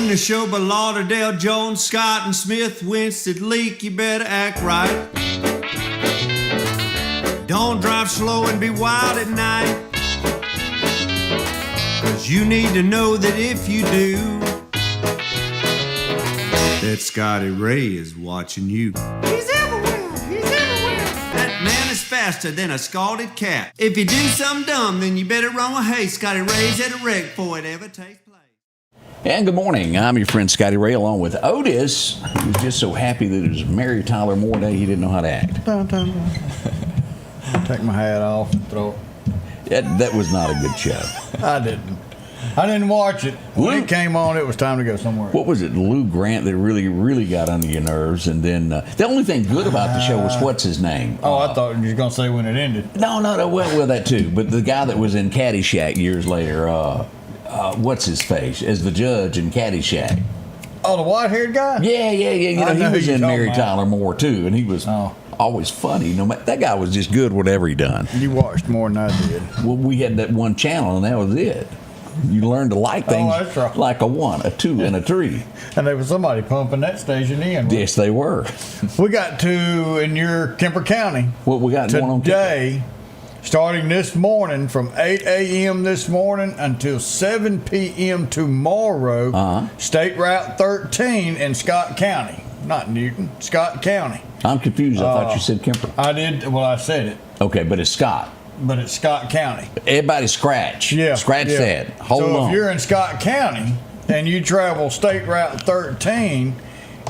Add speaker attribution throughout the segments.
Speaker 1: The show by Lauderdale, Jones, Scott, and Smith, Winston, Leak, you better act right. Don't drive slow and be wild at night, 'cause you need to know that if you do, that Scotty Ray is watching you. He's everywhere, he's everywhere. That man is faster than a scalded cat. If you do something dumb, then you better run with haste. Scotty Ray's at a wreck before it ever takes place.
Speaker 2: And good morning. I'm your friend Scotty Ray, along with Otis, who's just so happy that it was Mary Tyler Moore Day he didn't know how to act.
Speaker 3: Take my hat off and throw it.
Speaker 2: That was not a good show.
Speaker 3: I didn't watch it. When it came on, it was time to go somewhere.
Speaker 2: What was it, Lou Grant, that really got under your nerves? And then the only thing good about the show was what's his name?
Speaker 3: I thought you were going to say when it ended.
Speaker 2: No. Well, that too. But the guy that was in Caddyshack years later, what's his face, as the judge in Caddyshack.
Speaker 3: Oh, the white-haired guy?
Speaker 2: Yeah. You know he was in Mary Tyler Moore too, and he was always funny. No matter, that guy was just good whatever he done.
Speaker 3: You watched more than I did.
Speaker 2: Well, we had that one channel, and that was it. You learned to like things like a 1, a 2, and a 3.
Speaker 3: And there was somebody pumping that station in.
Speaker 2: Yes, they were.
Speaker 3: We got to, in your Kemper County,
Speaker 2: what we got going on
Speaker 3: today, starting this morning from 8 a.m. this morning until 7 p.m. tomorrow, State Route 13 in Scott County. Not Newton, Scott County.
Speaker 2: I'm confused. I thought you said Kemper.
Speaker 3: I did. Well, I said it.
Speaker 2: Okay, but it's Scott.
Speaker 3: But it's Scott County.
Speaker 2: Everybody scratch. Yeah. Scratch that. Hold on.
Speaker 3: So if you're in Scott County and you travel State Route 13,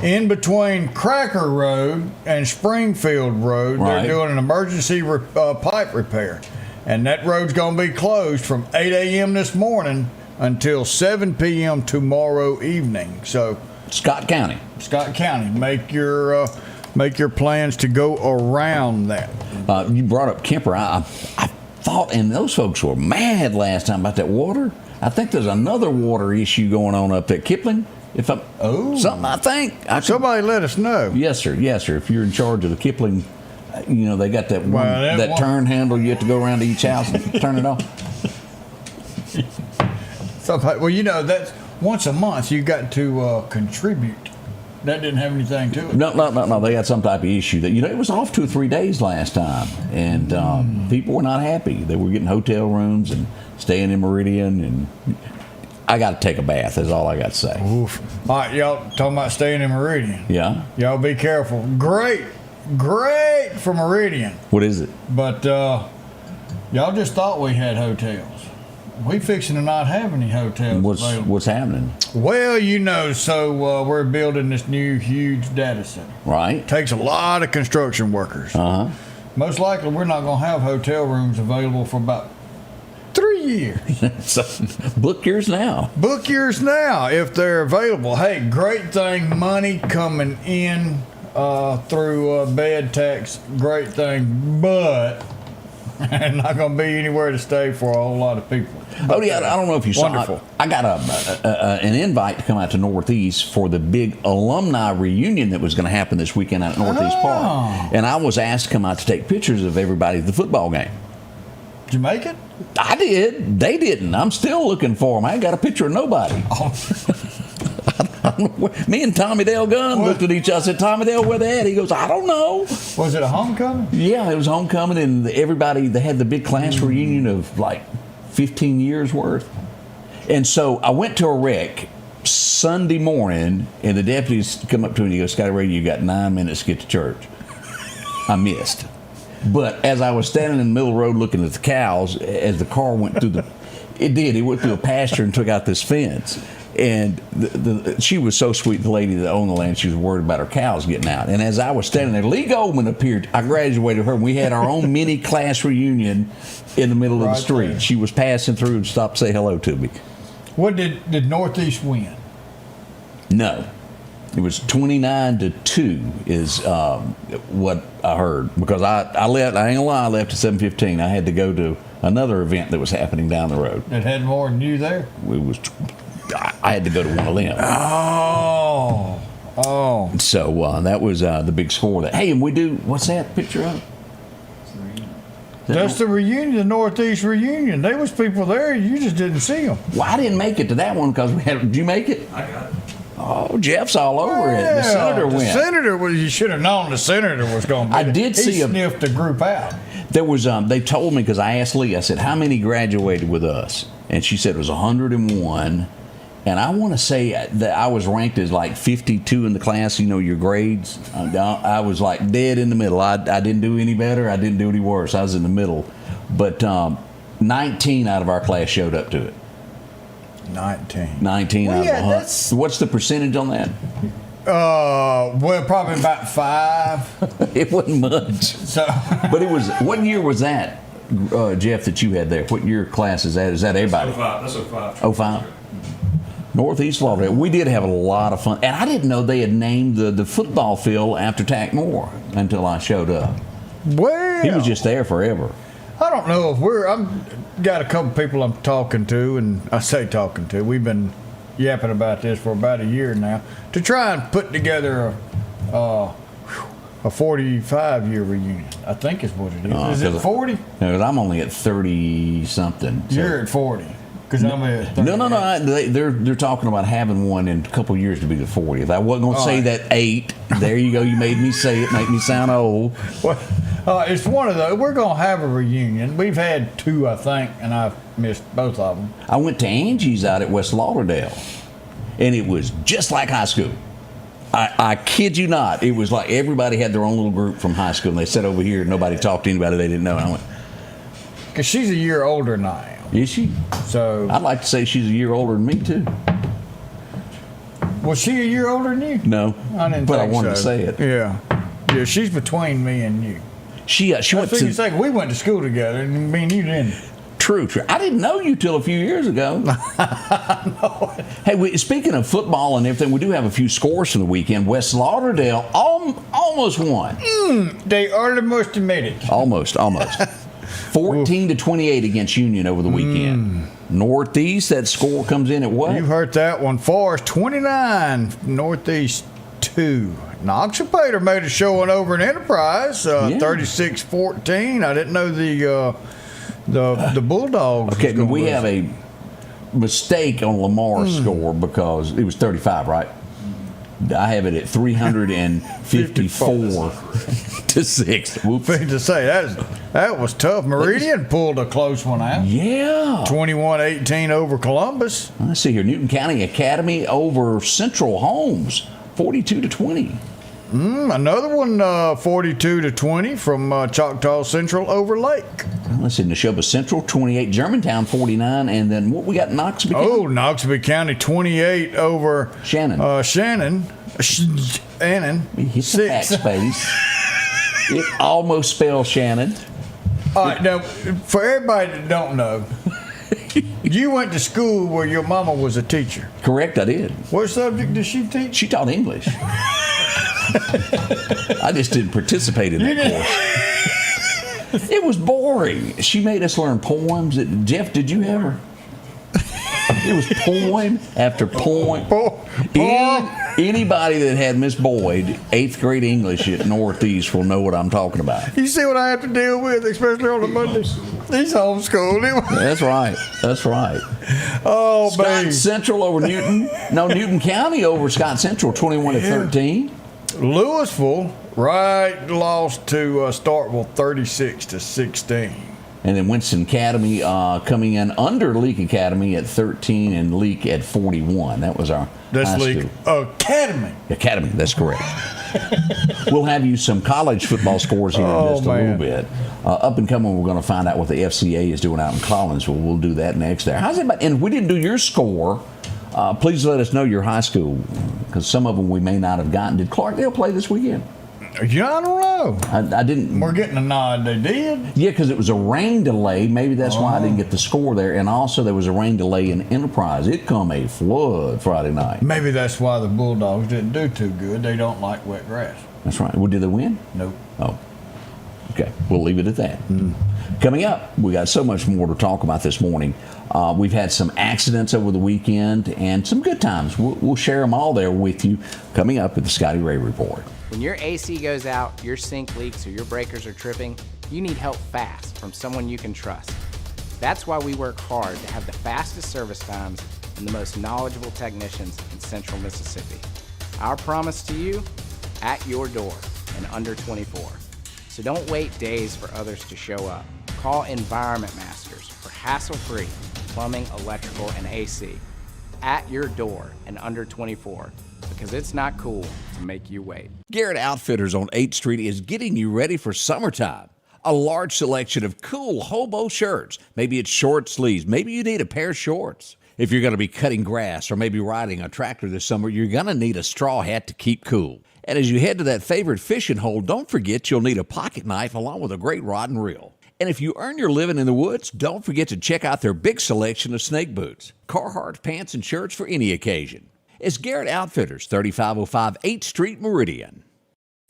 Speaker 3: in between Cracker Road and Springfield Road, They're doing an emergency pipe repair. And that road's going to be closed from 8 a.m. this morning until 7 p.m. tomorrow evening. So
Speaker 2: Scott County.
Speaker 3: Make your plans to go around that.
Speaker 2: You brought up Kemper. I thought, and those folks were mad last time about that water. I think there's another water issue going on up at Kipling. Something I think.
Speaker 3: Somebody let us know.
Speaker 2: Yes, sir. If you're in charge of the Kipling, they got that that turn handle. You have to go around to each house and turn it off.
Speaker 3: That's once a month. You got to contribute. That didn't have anything to it.
Speaker 2: No. They had some type of issue that it was off 2 or 3 days last time, and people were not happy. They were getting hotel rooms and staying in Meridian, and I got to take a bath. That's all I got to say.
Speaker 3: Oof. All right, y'all talking about staying in Meridian.
Speaker 2: Yeah.
Speaker 3: Y'all be careful. Great for Meridian.
Speaker 2: What is it?
Speaker 3: But y'all just thought we had hotels. We fixing to not have any hotels available.
Speaker 2: What's happening?
Speaker 3: Well, so we're building this new huge data center.
Speaker 2: Right.
Speaker 3: Takes a lot of construction workers. Most likely we're not going to have hotel rooms available for about 3 years.
Speaker 2: So, book yours now
Speaker 3: if they're available. Hey, great thing, money coming in through bed tax. Great thing, but not going to be anywhere to stay for a whole lot of people.
Speaker 2: Oh yeah, I don't know if you saw.
Speaker 3: Wonderful.
Speaker 2: I got an invite to come out to Northeast for the big alumni reunion that was going to happen this weekend out at Northeast Park, and I was asked to come out to take pictures of everybody at the football game.
Speaker 3: Did you make it?
Speaker 2: I did. They didn't. I'm still looking for them. I ain't got a picture of nobody. Me and Tommy Dale Gunn looked at each other. I said, "Tommy Dale, where they at?" He goes, "I don't know."
Speaker 3: Was it a homecoming?
Speaker 2: Yeah, it was homecoming, and everybody, they had the big class reunion of like 15 years worth. And so I went to a wreck Sunday morning, and the deputies come up to me and he goes, "Scotty Ray, you got 9 minutes to get to church." I missed. But as I was standing in the middle of the road looking at the cows, as the car went through it went through a pasture and took out this fence. And she was so sweet, the lady that owned the land. She was worried about her cows getting out. And as I was standing there, Lee Goldman appeared. I graduated her, and we had our own mini class reunion in the middle of the street. There. She was passing through and stopped to say hello to me.
Speaker 3: What did Northeast win?
Speaker 2: No. It was 29-2 is what I heard, because I left. I ain't gonna lie, I left at 7:15. I had to go to another event that was happening down the road.
Speaker 3: It had more than you there?
Speaker 2: I had to go to one of them.
Speaker 3: Oh.
Speaker 2: So that was the big score. Hey, and we do, what's that picture of?
Speaker 3: That's the reunion, the Northeast reunion. There was people there. You just didn't see them.
Speaker 2: Well, I didn't make it to that one because we had. Did you make it?
Speaker 4: I got it.
Speaker 2: Oh, Jeff's all over it. The senator went.
Speaker 3: The senator was. You should have known the senator was going to be.
Speaker 2: I did see
Speaker 3: He sniffed the group out.
Speaker 2: There was. They told me because I asked Lee. I said, "How many graduated with us?" And she said it was 101. And I want to say that I was ranked as like 52 in the class. You know your grades. I was like dead in the middle. I didn't do any better. I didn't do any worse. I was in the middle. But 19 out of our class showed up to it. 19 out of 100. What's the percentage on that?
Speaker 3: Well, probably about 5.
Speaker 2: It wasn't much.
Speaker 3: So,
Speaker 2: but it was. What year was that, Jeff? That you had there? What year class is that? Is that everybody?
Speaker 4: 05. That's 05.
Speaker 2: 05. Northeast Lauderdale. We did have a lot of fun, and I didn't know they had named the football field after Tack Moore until I showed up.
Speaker 3: well,
Speaker 2: He was just there forever.
Speaker 3: I don't know if I'm got a couple people I'm talking to, and I say talking to. We've been yapping about this for about a year now to try and put together a 45-year reunion. I think is what it is. Is it 40?
Speaker 2: No, I'm only at 30 something. So.
Speaker 3: You're at 40. Because I'm at 30.
Speaker 2: No. They're talking about having one in a couple of years to be the 40th. I wasn't going to say that 8. There you go. You made me say it. Make me sound old.
Speaker 3: Well, it's one of those. We're going to have a reunion. We've had 2, I think, and I've missed both of them.
Speaker 2: I went to Angie's out at West Lauderdale, and it was just like high school. I kid you not. It was like everybody had their own little group from high school, and they sat over here, and nobody talked to anybody they didn't know. And I went,
Speaker 3: because she's a year older than I am.
Speaker 2: is she?
Speaker 3: So
Speaker 2: I'd like to say she's a year older than me, too.
Speaker 3: was she a year older than you?
Speaker 2: No.
Speaker 3: I didn't
Speaker 2: but
Speaker 3: think
Speaker 2: I wanted
Speaker 3: so.
Speaker 2: to say it.
Speaker 3: Yeah, she's between me and you.
Speaker 2: She went to...
Speaker 3: We went to school together, and me and you didn't.
Speaker 2: True. I didn't know you till a few years ago. Hey, speaking of football and everything, we do have a few scores from the weekend. West Lauderdale almost won.
Speaker 3: They already must have made it.
Speaker 2: Almost. 14-28 against Union over the weekend. Northeast, that score comes in at what?
Speaker 3: You heard that one. Forest 29, Northeast 2. Noxapater made a showing over in Enterprise, 36-14. I didn't know the Bulldogs.
Speaker 2: Okay, but we have a mistake on Lamar's score because it was 35, right? I have it at 354 to 6. Whoops.
Speaker 3: To say that was tough. Meridian pulled a close one out.
Speaker 2: Yeah.
Speaker 3: 21-18 over Columbus.
Speaker 2: Let's see here. Newton County Academy over Central Homes, 42-20.
Speaker 3: Another one, 42-20 from Choctaw Central over Lake.
Speaker 2: Let's see. Neshoba Central 28, Germantown 49, and then what we got? Noxubee County?
Speaker 3: Oh, Noxubee County 28 over
Speaker 2: Shannon.
Speaker 3: Shannon.
Speaker 2: Hit the backspace. It almost spells Shannon.
Speaker 3: All right, now, for everybody that don't know, you went to school where your mama was a teacher.
Speaker 2: Correct, I did.
Speaker 3: What subject did she teach?
Speaker 2: She taught English. I just didn't participate in that course. It was boring. She made us learn poems. Jeff, did you ever? It was poem after poem. Anybody that had Miss Boyd, 8th grade English at Northeast will know what I'm talking about.
Speaker 3: You see what I have to deal with, especially on the Mondays? He's homeschooled.
Speaker 2: That's right. Oh,
Speaker 3: baby.
Speaker 2: Scott Central over Newton. No, Newton County over Scott Central, 21-13.
Speaker 3: Louisville lost to Starkville 36-16.
Speaker 2: And then Winston Academy coming in under Leake Academy at 13 and Leake at 41. That was our high
Speaker 3: Leake
Speaker 2: school. Academy, that's correct. We'll have you some college football scores here in just a little bit. Up and coming, we're going to find out what the FCA is doing out in Collinsville. We'll do that next there. How's it about? And if we didn't do your score, please let us know your high school, because some of them we may not have gotten. Did Clarkdale play this weekend?
Speaker 3: Yeah, I don't know.
Speaker 2: I didn't.
Speaker 3: We're getting a nod. They did.
Speaker 2: Yeah, because it was a rain delay. Maybe that's why I didn't get the score there. And also there was a rain delay in Enterprise. It come a flood Friday night.
Speaker 3: Maybe that's why the Bulldogs didn't do too good. They don't like wet grass.
Speaker 2: That's right. Well, did they win?
Speaker 3: Nope.
Speaker 2: Oh. Okay. We'll leave it at that. Coming up, we got so much more to talk about this morning. We've had some accidents over the weekend and some good times. We'll share them all there with you coming up at the Scotty Ray Report.
Speaker 5: When your AC goes out, your sink leaks, or your breakers are tripping,
Speaker 4: you need help fast from someone you can trust. That's why we work hard to have the fastest service times and the most knowledgeable technicians in Central Mississippi. Our promise to you, at your door in under 24. So don't wait days for others to show up. Call Environment Masters for hassle-free plumbing, electrical, and AC. At your door in under 24, because it's not cool to make you wait.
Speaker 2: Garrett Outfitters on 8th Street is getting you ready for summertime. A large selection of cool hobo shirts. Maybe it's short sleeves. Maybe you need a pair of shorts. If you're going to be cutting grass or maybe riding a tractor this summer, you're going to need a straw hat to keep cool. And as you head to that favorite fishing hole, don't forget you'll need a pocket knife along with a great rod and reel. And if you earn your living in the woods, don't forget to check out their big selection of snake boots, Carhartt pants, and shirts for any occasion. It's Garrett Outfitters, 3505 8th Street, Meridian.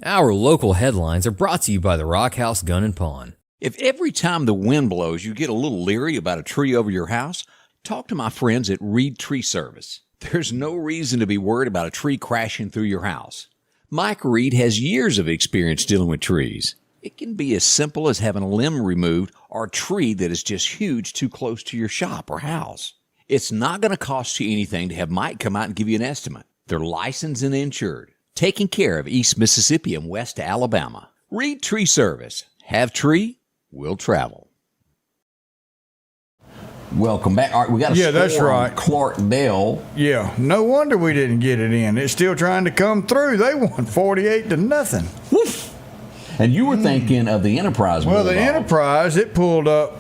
Speaker 5: Our local headlines are brought to you by the Rock House Gun and Pawn.
Speaker 2: If every time the wind blows you get a little leery about a tree over your house, talk to my friends at Reed Tree Service. There's no reason to be worried about a tree crashing through your house. Mike Reed has years of experience dealing with trees. It can be as simple as having a limb removed or a tree that is just huge too close to your shop or house. It's not going to cost you anything to have Mike come out and give you an estimate. They're licensed and insured, taking care of East Mississippi and West Alabama. Reed Tree Service. Have tree, will travel. Welcome back. All right, we got a score
Speaker 3: that's right.
Speaker 2: on Clarkdale.
Speaker 3: Yeah, no wonder we didn't get it in. It's still trying to come through. They won 48-0.
Speaker 2: Woof. And you were thinking of the Enterprise.
Speaker 3: Well, the
Speaker 2: Bulldog.
Speaker 3: Enterprise, it pulled up.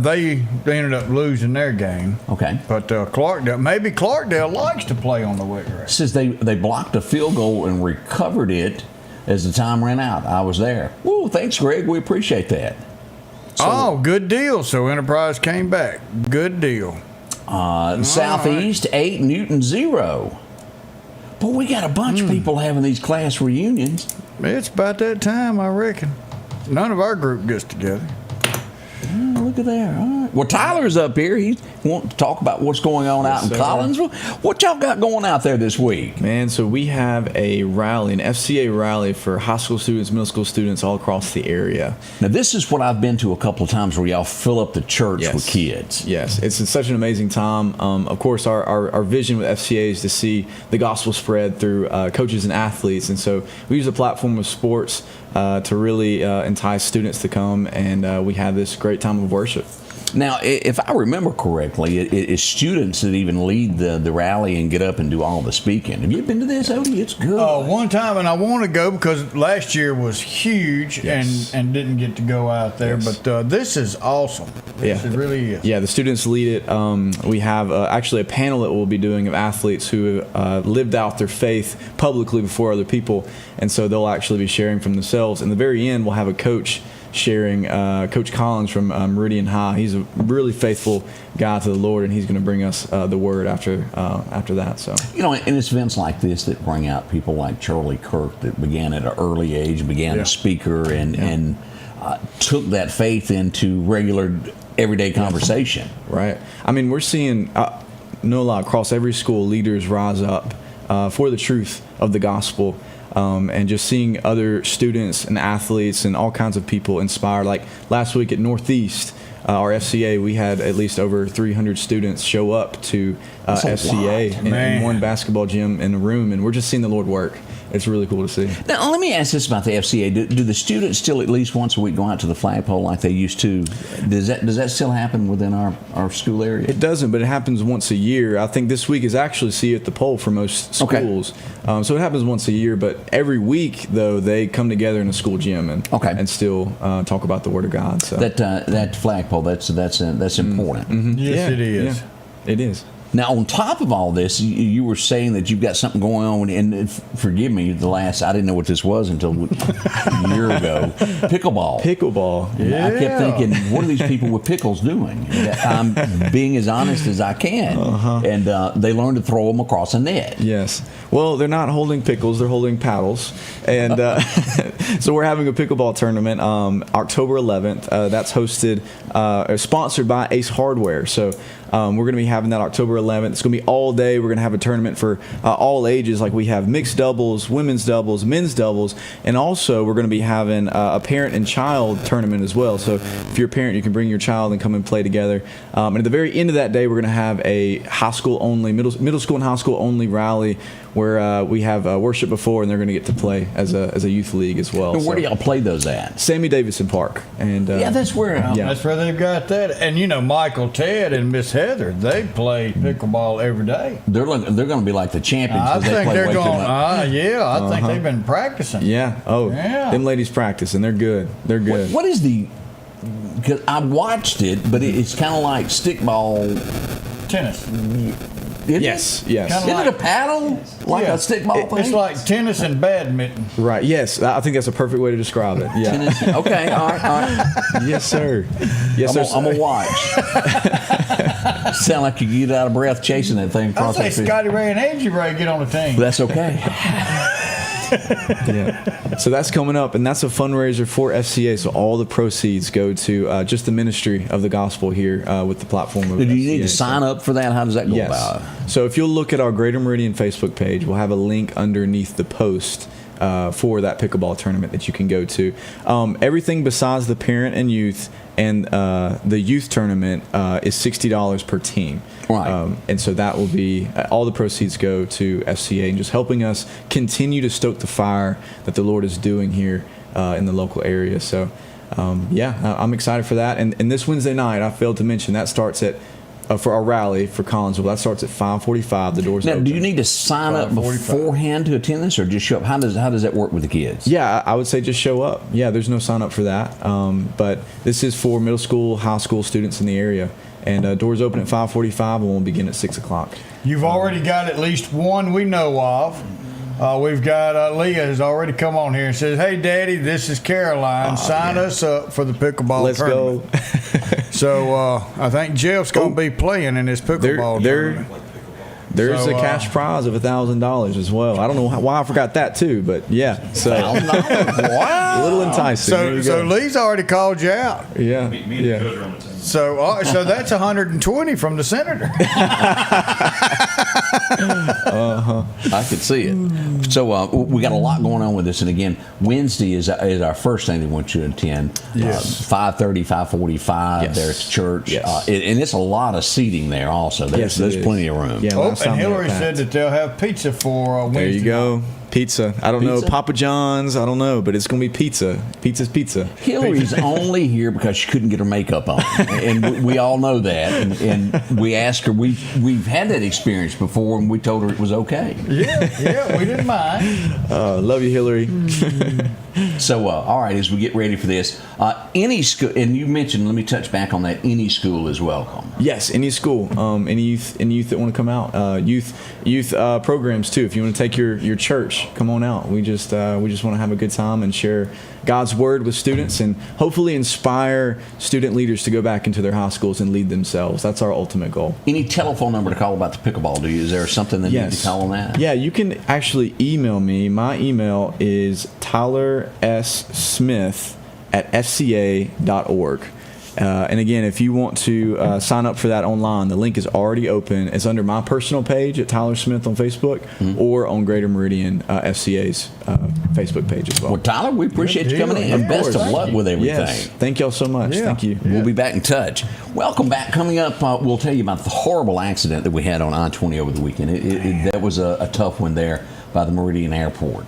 Speaker 3: They ended up losing their game.
Speaker 2: Okay.
Speaker 3: But Clarkdale likes to play on the wet grass.
Speaker 2: It says they blocked a field goal and recovered it as the time ran out. I was there. Woo, thanks, Greg. We appreciate that.
Speaker 3: Good deal. So Enterprise came back. Good deal.
Speaker 2: Southeast, 8, Newton, 0. But we got a bunch of people having these class reunions.
Speaker 3: It's about that time, I reckon. None of our group gets together.
Speaker 2: Oh, look at there. All right. Well, Tyler's up here. He wants to talk about what's going on out in Collinsville. What y'all got going out there this week?
Speaker 6: Man, so we have a rally, an FCA rally for high school students, middle school students all across the area.
Speaker 2: Now, this is what I've been to a couple of times where y'all fill up the church with kids.
Speaker 6: Yes, it's such an amazing time. Of course, our vision with FCA is to see the gospel spread through coaches and athletes. And so we use the platform of sports to really entice students to come, and we have this great time of worship.
Speaker 2: Now, if I remember correctly, it's students that even lead the rally and get up and do all the speaking. Have you been to this, Odie? It's good.
Speaker 3: One time, and I want to go because last year was huge and didn't get to go out there. Yes. But this is awesome. It really is.
Speaker 6: Yeah, the students lead it. We have actually a panel that we'll be doing of athletes who lived out their faith publicly before other people, and so they'll actually be sharing from themselves. In the very end, we'll have a coach sharing, Coach Collins from Meridian High. He's a really faithful guy to the Lord, and he's going to bring us the word after that. So,
Speaker 2: and it's events like this that bring out people like Charlie Kirk that began at an early age, began a speaker, and took that faith into regular, everyday conversation.
Speaker 6: Right. I mean, we're seeing, across every school, leaders rise up for the truth of the gospel. And just seeing other students and athletes and all kinds of people inspired. Like last week at Northeast, our FCA, we had at least over 300 students show up to FCA in one basketball gym in a room, and we're just seeing the Lord work. It's really cool to see.
Speaker 2: Now, let me ask this about the FCA. Do the students still at least once a week go out to the flagpole like they used to? Does that still happen within our school area?
Speaker 6: It doesn't, but it happens once a year. I think this week is actually See at the Pole for most schools. Okay. So it happens once a year, but every week, though, they come together in a school gym and still talk about the Word of God. So
Speaker 2: that flagpole, that's important.
Speaker 3: Mm-hmm. Yes, it is.
Speaker 6: Yeah, it is.
Speaker 2: Now, on top of all this, you were saying that you've got something going on, and forgive me, I didn't know what this was until a year ago. Pickleball.
Speaker 3: Yeah.
Speaker 2: I kept thinking, what are these people with pickles doing? I'm being as honest as I can. And they learn to throw them across a net.
Speaker 6: Yes. Well, they're not holding pickles, they're holding paddles. And so we're having a pickleball tournament October 11th. That's hosted, sponsored by Ace Hardware. So We're going to be having that October 11th. It's going to be all day. We're going to have a tournament for all ages. Like we have mixed doubles, women's doubles, men's doubles, and also we're going to be having a parent and child tournament as well. So if you're a parent, you can bring your child and come and play together. And at the very end of that day, we're going to have a high school only, middle school and high school only rally where we have worship before, and they're going to get to play as a youth league as well.
Speaker 2: And where do y'all play those at?
Speaker 6: Sammy Davidson Park. And
Speaker 2: yeah, that's where.
Speaker 3: That's where they've got that. And Michael, Ted, and Miss Heather, they play pickleball every day.
Speaker 2: They're going to be like the champions.
Speaker 3: I
Speaker 2: they
Speaker 3: think
Speaker 2: play
Speaker 3: they're
Speaker 2: way
Speaker 3: going.
Speaker 2: too much.
Speaker 3: I think they've been practicing.
Speaker 6: Yeah. Oh,
Speaker 3: yeah.
Speaker 6: Them ladies practice, and they're good. They're good.
Speaker 2: What is the? Because I watched it, but it's kind of like stickball
Speaker 3: Tennis.
Speaker 6: Yes.
Speaker 2: Is it a paddle? Like a stickball thing?
Speaker 3: It's like tennis and badminton.
Speaker 6: Right. Yes. I think that's a perfect way to describe it. Yeah.
Speaker 2: Tennis. Okay. All right.
Speaker 6: Yes, sir. Yes, sir.
Speaker 2: I'm gonna watch. Sound like you get out of breath chasing that thing
Speaker 3: I
Speaker 2: across
Speaker 3: say
Speaker 2: that field.
Speaker 3: Scotty Ray and Angie Ray get on the team.
Speaker 2: That's okay.
Speaker 6: Yeah. So that's coming up, and that's a fundraiser for FCA. So all the proceeds go to just the ministry of the gospel here with the platform of
Speaker 2: Do you
Speaker 6: FCA.
Speaker 2: need to sign up for that? How does that go
Speaker 6: Yes.
Speaker 2: about?
Speaker 6: So if you'll look at our Greater Meridian Facebook page, we'll have a link underneath the post for that pickleball tournament that you can go to. Everything besides the parent and youth and the youth tournament is $60 per team.
Speaker 2: Right.
Speaker 6: And so that will be all the proceeds go to FCA and just helping us continue to stoke the fire that the Lord is doing here in the local area. So, I'm excited for that. And this Wednesday night, I failed to mention, that starts at for our rally for Collinsville. That starts at 5:45. The doors
Speaker 2: Now,
Speaker 6: open.
Speaker 2: do you need to sign up beforehand to attend this, or just show up? How does that work with the kids?
Speaker 6: Yeah, I would say just show up. Yeah, there's no sign up for that. But this is for middle school, high school students in the area. And doors open at 5:45 and we'll begin at 6 o'clock.
Speaker 3: You've already got at least one we know of. We've got Leah has already come on here and says, "Hey, Daddy, this is Caroline. Sign us up for the pickleball tournament."
Speaker 6: Let's go.
Speaker 3: So I think Jeff's going to be playing in this pickleball tournament.
Speaker 6: There's a cash prize of $1,000 as well. I don't know why I forgot that too, but yeah. So
Speaker 2: Wow.
Speaker 6: a little enticing.
Speaker 3: So Lee's already called you out.
Speaker 6: Yeah.
Speaker 7: Me and the coach are on the team.
Speaker 3: So that's 120 from the senator.
Speaker 2: I could see it. So we got a lot going on with this, and again, Wednesday is our first thing they want you to attend.
Speaker 3: Yes.
Speaker 2: 5:30, 5:45.
Speaker 6: Yes.
Speaker 2: There's church,
Speaker 6: Yes.
Speaker 2: And it's a lot of seating there. Also, there's
Speaker 6: Yes, it is.
Speaker 2: plenty of room.
Speaker 6: Yeah, last
Speaker 3: And
Speaker 6: time they were
Speaker 3: Hillary
Speaker 6: packed.
Speaker 3: said that they'll have pizza for Wednesday.
Speaker 6: There you go. Pizza. I don't know.
Speaker 2: Pizza?
Speaker 6: Papa John's. I don't know, but it's going to be pizza. Pizza's pizza.
Speaker 2: Hillary's only here because she couldn't get her makeup on, and we all know that. And we asked her. We've had that experience before, and we told her it was okay.
Speaker 3: Yeah, we didn't mind.
Speaker 6: Love you, Hillary.
Speaker 2: So, all right, as we get ready for this, any school, and you mentioned, let me touch back on that. Any school is welcome.
Speaker 6: Yes, any school, any youth that want to come out, youth programs too. If you want to take your church, come on out. We just want to have a good time and share God's word with students, and hopefully inspire student leaders to go back into their high schools and lead themselves. That's our ultimate goal.
Speaker 2: Any telephone number to call about the pickleball? Is there something that you need to call on that?
Speaker 6: Yeah, you can actually email me. My email is tylersmith@fca.org. And again, if you want to sign up for that online, the link is already open. It's under my personal page at Tyler Smith on Facebook, or on Greater Meridian FCA's Facebook page as well.
Speaker 2: Well, Tyler, we appreciate you coming in, and best of luck with everything.
Speaker 6: Yes, thank y'all so much.
Speaker 3: Yeah.
Speaker 6: Thank you.
Speaker 2: We'll be back in touch. Welcome back. Coming up, we'll tell you about the horrible accident that we had on I-20 over the weekend. That was a tough one there by the Meridian Airport.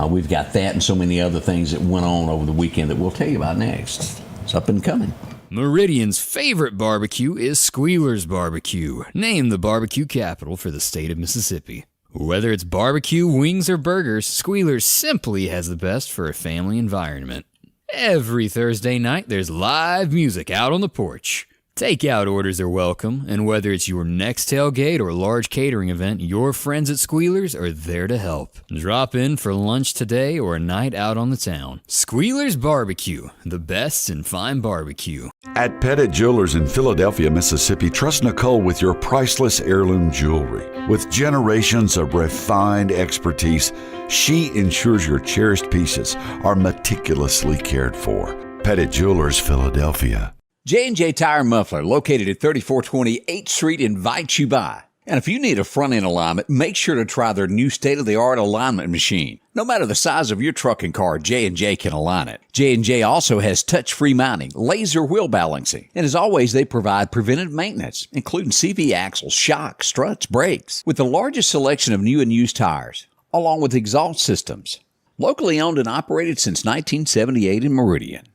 Speaker 2: We've got that and so many other things that went on over the weekend that we'll tell you about next. It's up and coming.
Speaker 5: Meridian's favorite barbecue is Squealer's Barbecue, named the barbecue capital for the state of Mississippi. Whether it's barbecue, wings, or burgers, Squealer's simply has the best for a family environment. Every Thursday night, there's live music out on the porch. Takeout orders are welcome, and whether it's your next tailgate or large catering event, your friends at Squealer's are there to help. Drop in for lunch today or a night out on the town. Squealer's Barbecue, the best in fine barbecue.
Speaker 8: At Pettit Jewelers in Philadelphia, Mississippi, trust Nicole with your priceless heirloom jewelry. With generations of refined expertise, she ensures your cherished pieces are meticulously cared for. Pettit Jewelers, Philadelphia.
Speaker 2: J&J Tire and Muffler, located at 3420 8th Street, invites you by. And if you need a front-end alignment, make sure to try their new state-of-the-art alignment machine. No matter the size of your truck and car, J&J can align it. J&J also has touch-free mounting, laser wheel balancing, and as always, they provide preventive maintenance, including CV axles, shocks, struts, brakes, with the largest selection of new and used tires, along with exhaust systems. Locally owned and operated since 1978 in Meridian.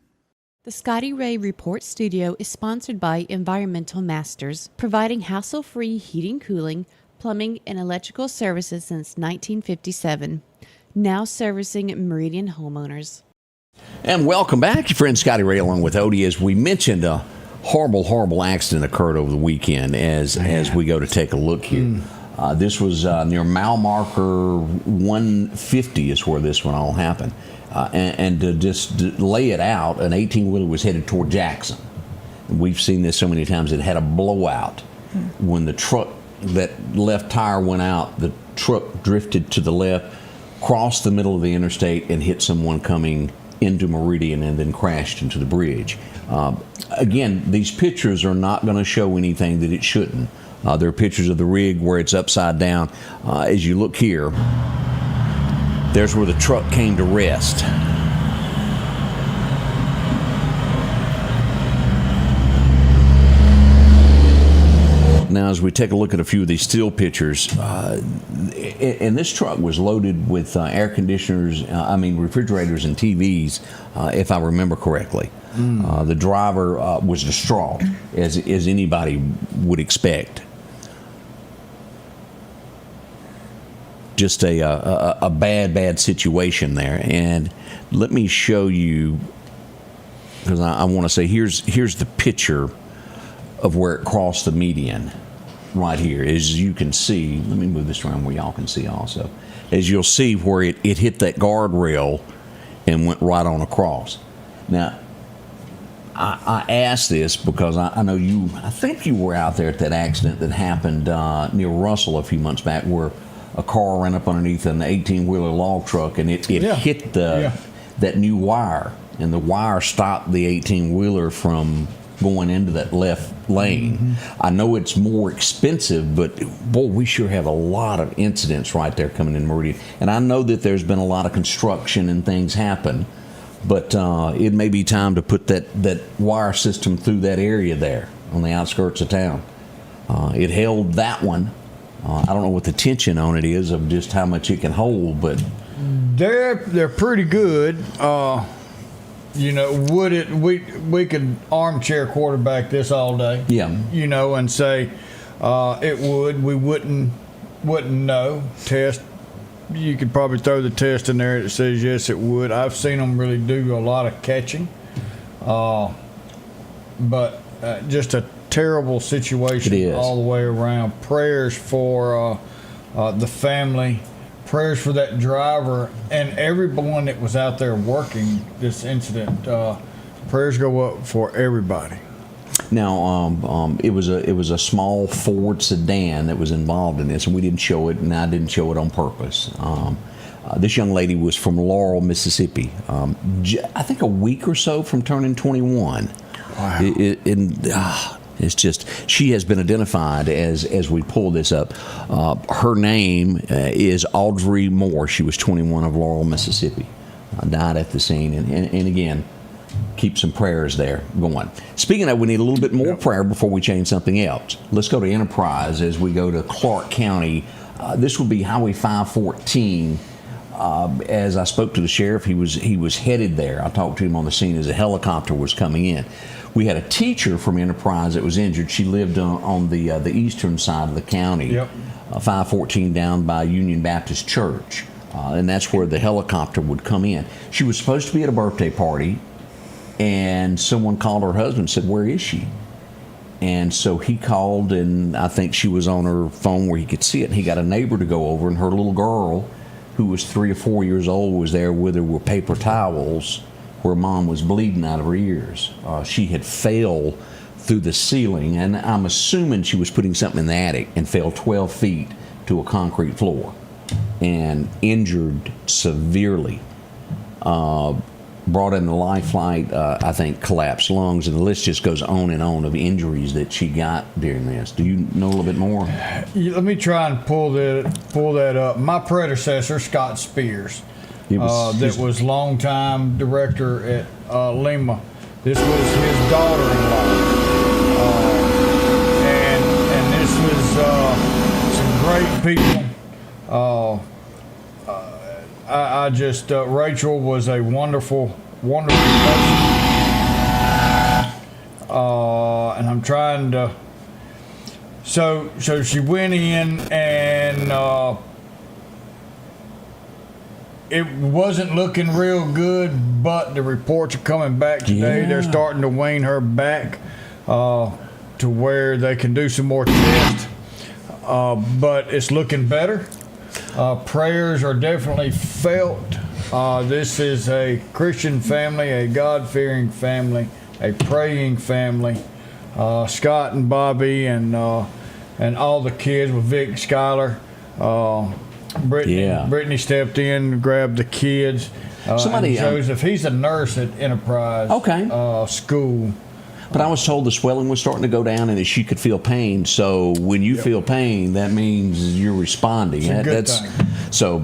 Speaker 7: The Scotty Ray Report studio is sponsored by Environmental Masters, providing hassle-free heating, cooling, plumbing, and electrical services since 1957. Now servicing Meridian homeowners.
Speaker 2: And welcome back, your friend Scotty Ray along with Odie. As we mentioned, a horrible accident occurred over the weekend as we go to take a look here. This was near mile marker 150 is where this one all happened. And to just lay it out, an 18-wheeler was headed toward Jackson. We've seen this so many times. It had a blowout. When the truck, that left tire went out, the truck drifted to the left, crossed the middle of the interstate, and hit someone coming into Meridian and then crashed into the bridge. Again, these pictures are not going to show anything that it shouldn't. There are pictures of the rig where it's upside down. As you look here, there's where the truck came to rest. Now, as we take a look at a few of these still pictures, and this truck was loaded with air conditioners, refrigerators and TVs, if I remember correctly. The driver was distraught, as anybody would expect. Just a bad situation there. And let me show you, because I want to say here's the picture of where it crossed the median right here. As you can see, let me move this around where y'all can see also. As you'll see where it hit that guardrail and went right on across. Now, I asked this because I know I think you were out there at that accident that happened near Russell a few months back, where a car ran up underneath an 18-wheeler log truck, and it hit that new wire, and the wire stopped the 18-wheeler from going into that left lane. I know it's more expensive, but boy, we sure have a lot of incidents right there coming in Meridian. And I know that there's been a lot of construction and things happen, but it may be time to put that wire system through that area there on the outskirts of town. It held that one. I don't know what the tension on it is of just how much it can hold, but
Speaker 3: they're pretty good. We could armchair quarterback this all day.
Speaker 2: Yeah.
Speaker 3: And say it would. We wouldn't know. Test. You could probably throw the test in there that says yes, it would. I've seen them really do a lot of catching, but just a terrible situation all the way around. Prayers for the family, prayers for that driver and everyone that was out there working this incident. Prayers go up for everybody.
Speaker 2: Now, it was a small Ford sedan that was involved in this, and we didn't show it, and I didn't show it on purpose. This young lady was from Laurel, Mississippi. I think a week or so from turning 21.
Speaker 3: Wow.
Speaker 2: It's just, she has been identified as we pull this up. Her name is Audrey Moore. She was 21 of Laurel, Mississippi. Died at the scene. And again, keep some prayers there going. Speaking of, we need a little bit more prayer before we change something else. Let's go to Enterprise as we go to Clarke County. This will be Highway 514. As I spoke to the sheriff, he was headed there. I talked to him on the scene as a helicopter was coming in. We had a teacher from Enterprise that was injured. She lived on the eastern side of the county, 514 down by Union Baptist Church, and that's where the helicopter would come in. She was supposed to be at a birthday party, and someone called her husband and said, "Where is she?" And so he called, and I think she was on her phone where he could see it, and he got a neighbor to go over, and her little girl, who was 3 or 4 years old, was there with her with paper towels where mom was bleeding out of her ears. She had fell through the ceiling, and I'm assuming she was putting something in the attic and fell 12 feet to a concrete floor and injured severely. brought in the life flight, I think collapsed lungs, and the list just goes on and on of injuries that she got during this. Do you know a little bit more?
Speaker 3: Let me try and pull that up. My predecessor, Scott Spears, that was longtime director at Lima. This was his daughter-in-law, and this was some great people. I just Rachel was a wonderful person, and I'm trying to. So she went in, and it wasn't looking real good, but the reports are coming back today.
Speaker 2: Yeah.
Speaker 3: They're starting to wean her back to where they can do some more tests, but it's looking better. Prayers are definitely felt. This is a Christian family, a God-fearing family, a praying family. Scott and Bobby and all the kids with Vic, Skylar, Brittany stepped in and grabbed the kids.
Speaker 2: Somebody,
Speaker 3: and Joseph, he's a nurse at Enterprise School.
Speaker 2: But I was told the swelling was starting to go down and that she could feel pain. So when you feel pain, that means you're responding.
Speaker 3: It's a good thing.
Speaker 2: So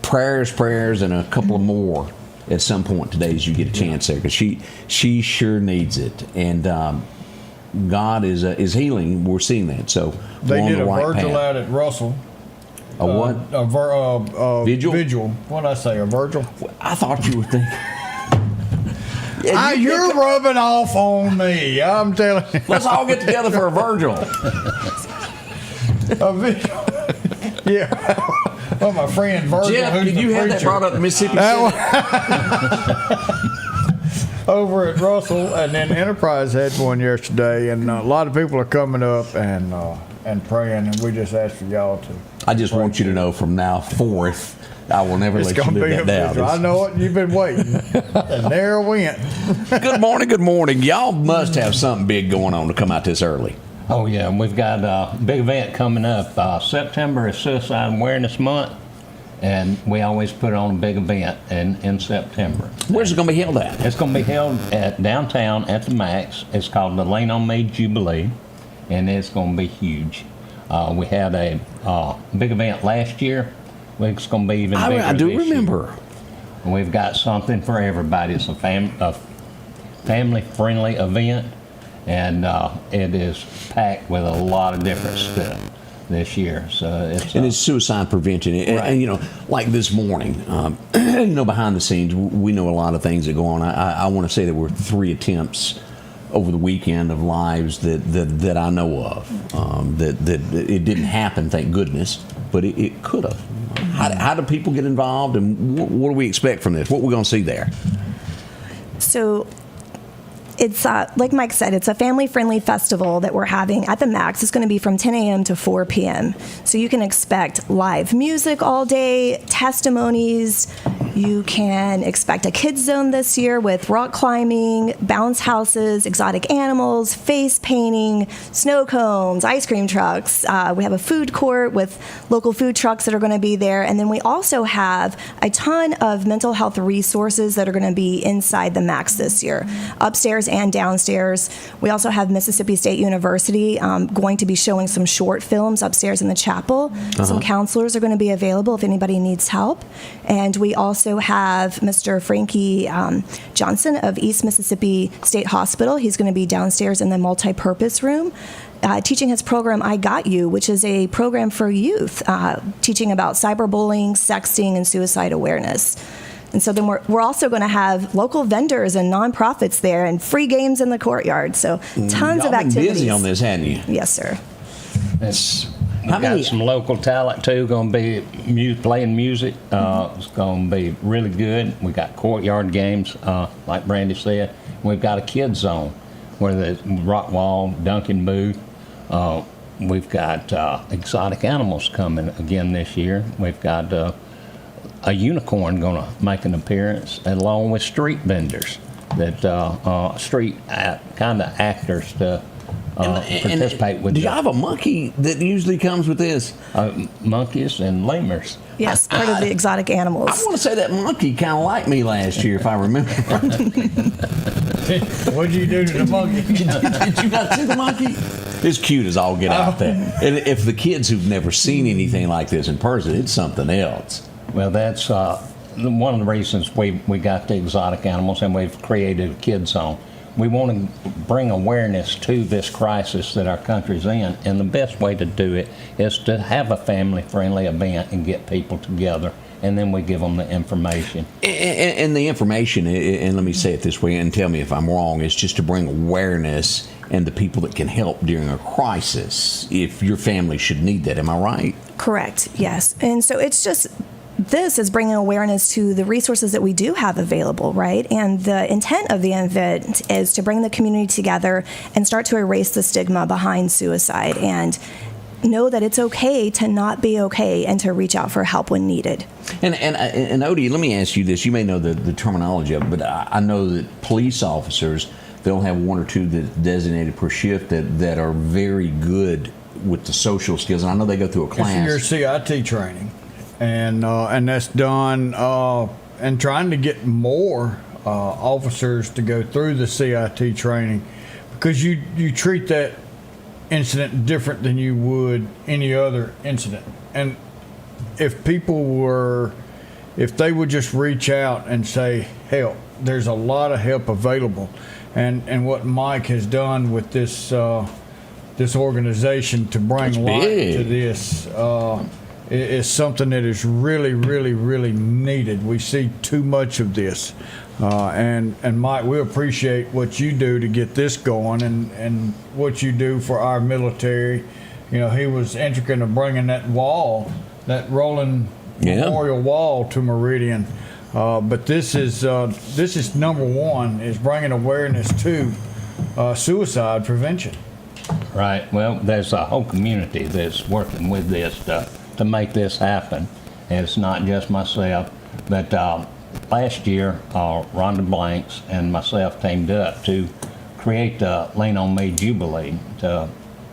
Speaker 2: prayers, and a couple of more at some point today as you get a chance there, because she sure needs it. And God is healing. We're seeing that. So
Speaker 3: they
Speaker 2: we're on
Speaker 3: did
Speaker 2: the
Speaker 3: a
Speaker 2: right
Speaker 3: Virgil
Speaker 2: path.
Speaker 3: out at Russell.
Speaker 2: A what? Vigil?
Speaker 3: Vigil. What did I say? A Virgil?
Speaker 2: I thought you were thinking.
Speaker 3: You're rubbing off on me. I'm telling you.
Speaker 2: Let's all get together for a Virgil.
Speaker 3: A Vigil. Yeah. Well, my friend Virgil,
Speaker 2: Jeff,
Speaker 3: who's
Speaker 2: did
Speaker 3: the
Speaker 2: you have that
Speaker 3: preacher,
Speaker 2: brought up in Mississippi City?
Speaker 3: over at Russell, and then Enterprise had one yesterday, and a lot of people are coming up and praying, and we just ask for y'all to.
Speaker 2: I just want you to know from now forth, I will never let you live that down.
Speaker 3: I know it. You've been waiting, and there it went.
Speaker 2: Good morning, good morning. Y'all must have something big going on to come out this early.
Speaker 9: Oh yeah, we've got a big event coming up. September is Suicide Awareness Month, and we always put on a big event in September.
Speaker 2: Where's it going to be held at?
Speaker 9: It's going to be held at downtown at the Max. It's called the Lean on Me Jubilee, and it's going to be huge. We had a big event last year. It's going to be even bigger.
Speaker 2: I do
Speaker 9: this
Speaker 2: remember.
Speaker 9: year. And we've got something for everybody. It's a family-friendly event, and it is packed with a lot of different stuff this year. So it's
Speaker 2: suicide prevention.
Speaker 9: Right.
Speaker 2: And like this morning, behind the scenes, we know a lot of things that go on. I want to say there were 3 attempts over the weekend of lives that I know of. That it didn't happen, thank goodness, but it could have. How do people get involved, and what do we expect from this? What are we going to see there?
Speaker 10: So it's, like Mike said, it's a family-friendly festival that we're having at the Max. It's going to be from 10 a.m. to 4 p.m. So you can expect live music all day, testimonies. You can expect a kids zone this year with rock climbing, bounce houses, exotic animals, face painting, snow cones, ice cream trucks. We have a food court with local food trucks that are going to be there. And then we also have a ton of mental health resources that are going to be inside the Max this year, upstairs and downstairs. We also have Mississippi State University going to be showing some short films upstairs in the chapel. Some counselors are going to be available if anybody needs help. And we also have Mr. Frankie Johnson of East Mississippi State Hospital. He's going to be downstairs in the multi-purpose room teaching his program, I Got You, which is a program for youth, teaching about cyberbullying, sexting, and suicide awareness. And so then we're also going to have local vendors and nonprofits there and free games in the courtyard. So tons of activities.
Speaker 2: You've been busy on this, hadn't you?
Speaker 10: Yes, sir.
Speaker 9: We've got some local talent too. Going to be playing music. It's going to be really good. We got courtyard games, like Brandy said. We've got a kids zone where the rock wall, Duncan booth. We've got exotic animals coming again this year. We've got a unicorn going to make an appearance, along with street vendors, that street kind of actors to participate with.
Speaker 2: Do y'all have a monkey that usually comes with this?
Speaker 9: Monkeys and lemurs.
Speaker 10: Yes, part of the exotic animals.
Speaker 2: I want to say that monkey kind of liked me last year, if I remember right.
Speaker 3: What'd you do to the monkey?
Speaker 2: Did you not see the monkey? It's cute as all get out there. And if the kids who've never seen anything like this in person, it's something else.
Speaker 9: Well, that's one of the reasons we got the exotic animals, and we've created a kid zone. We want to bring awareness to this crisis that our country's in, and the best way to do it is to have a family-friendly event and get people together, and then we give them the information.
Speaker 2: And the information, and let me say it this way, and tell me if I'm wrong, is just to bring awareness and the people that can help during a crisis if your family should need that. Am I right?
Speaker 10: Correct, yes. And so it's just, this is bringing awareness to the resources that we do have available, right? And the intent of the event is to bring the community together and start to erase the stigma behind suicide and know that it's okay to not be okay and to reach out for help when needed.
Speaker 2: And Odie, let me ask you this. You may know the terminology of it, but I know that police officers, they'll have one or two that's designated per shift that are very good with the social skills. And I know they go through a class.
Speaker 3: It's your CIT training. And that's done, and trying to get more officers to go through the CIT training, because you treat that incident different than you would any other incident. And if they would just reach out and say help, there's a lot of help available. And what Mike has done with this organization to bring light to this is something that is really, really, really needed. We see too much of this. And Mike, we appreciate what you do to get this going and what you do for our military. You know, he was intricate in bringing that wall, that rolling memorial wall to Meridian. But this is number one, is bringing awareness to suicide prevention.
Speaker 9: Right. Well, there's a whole community that's working with this to make this happen. And it's not just myself, but last year, Rhonda Blanks and myself teamed up to create the Lean On Me Jubilee to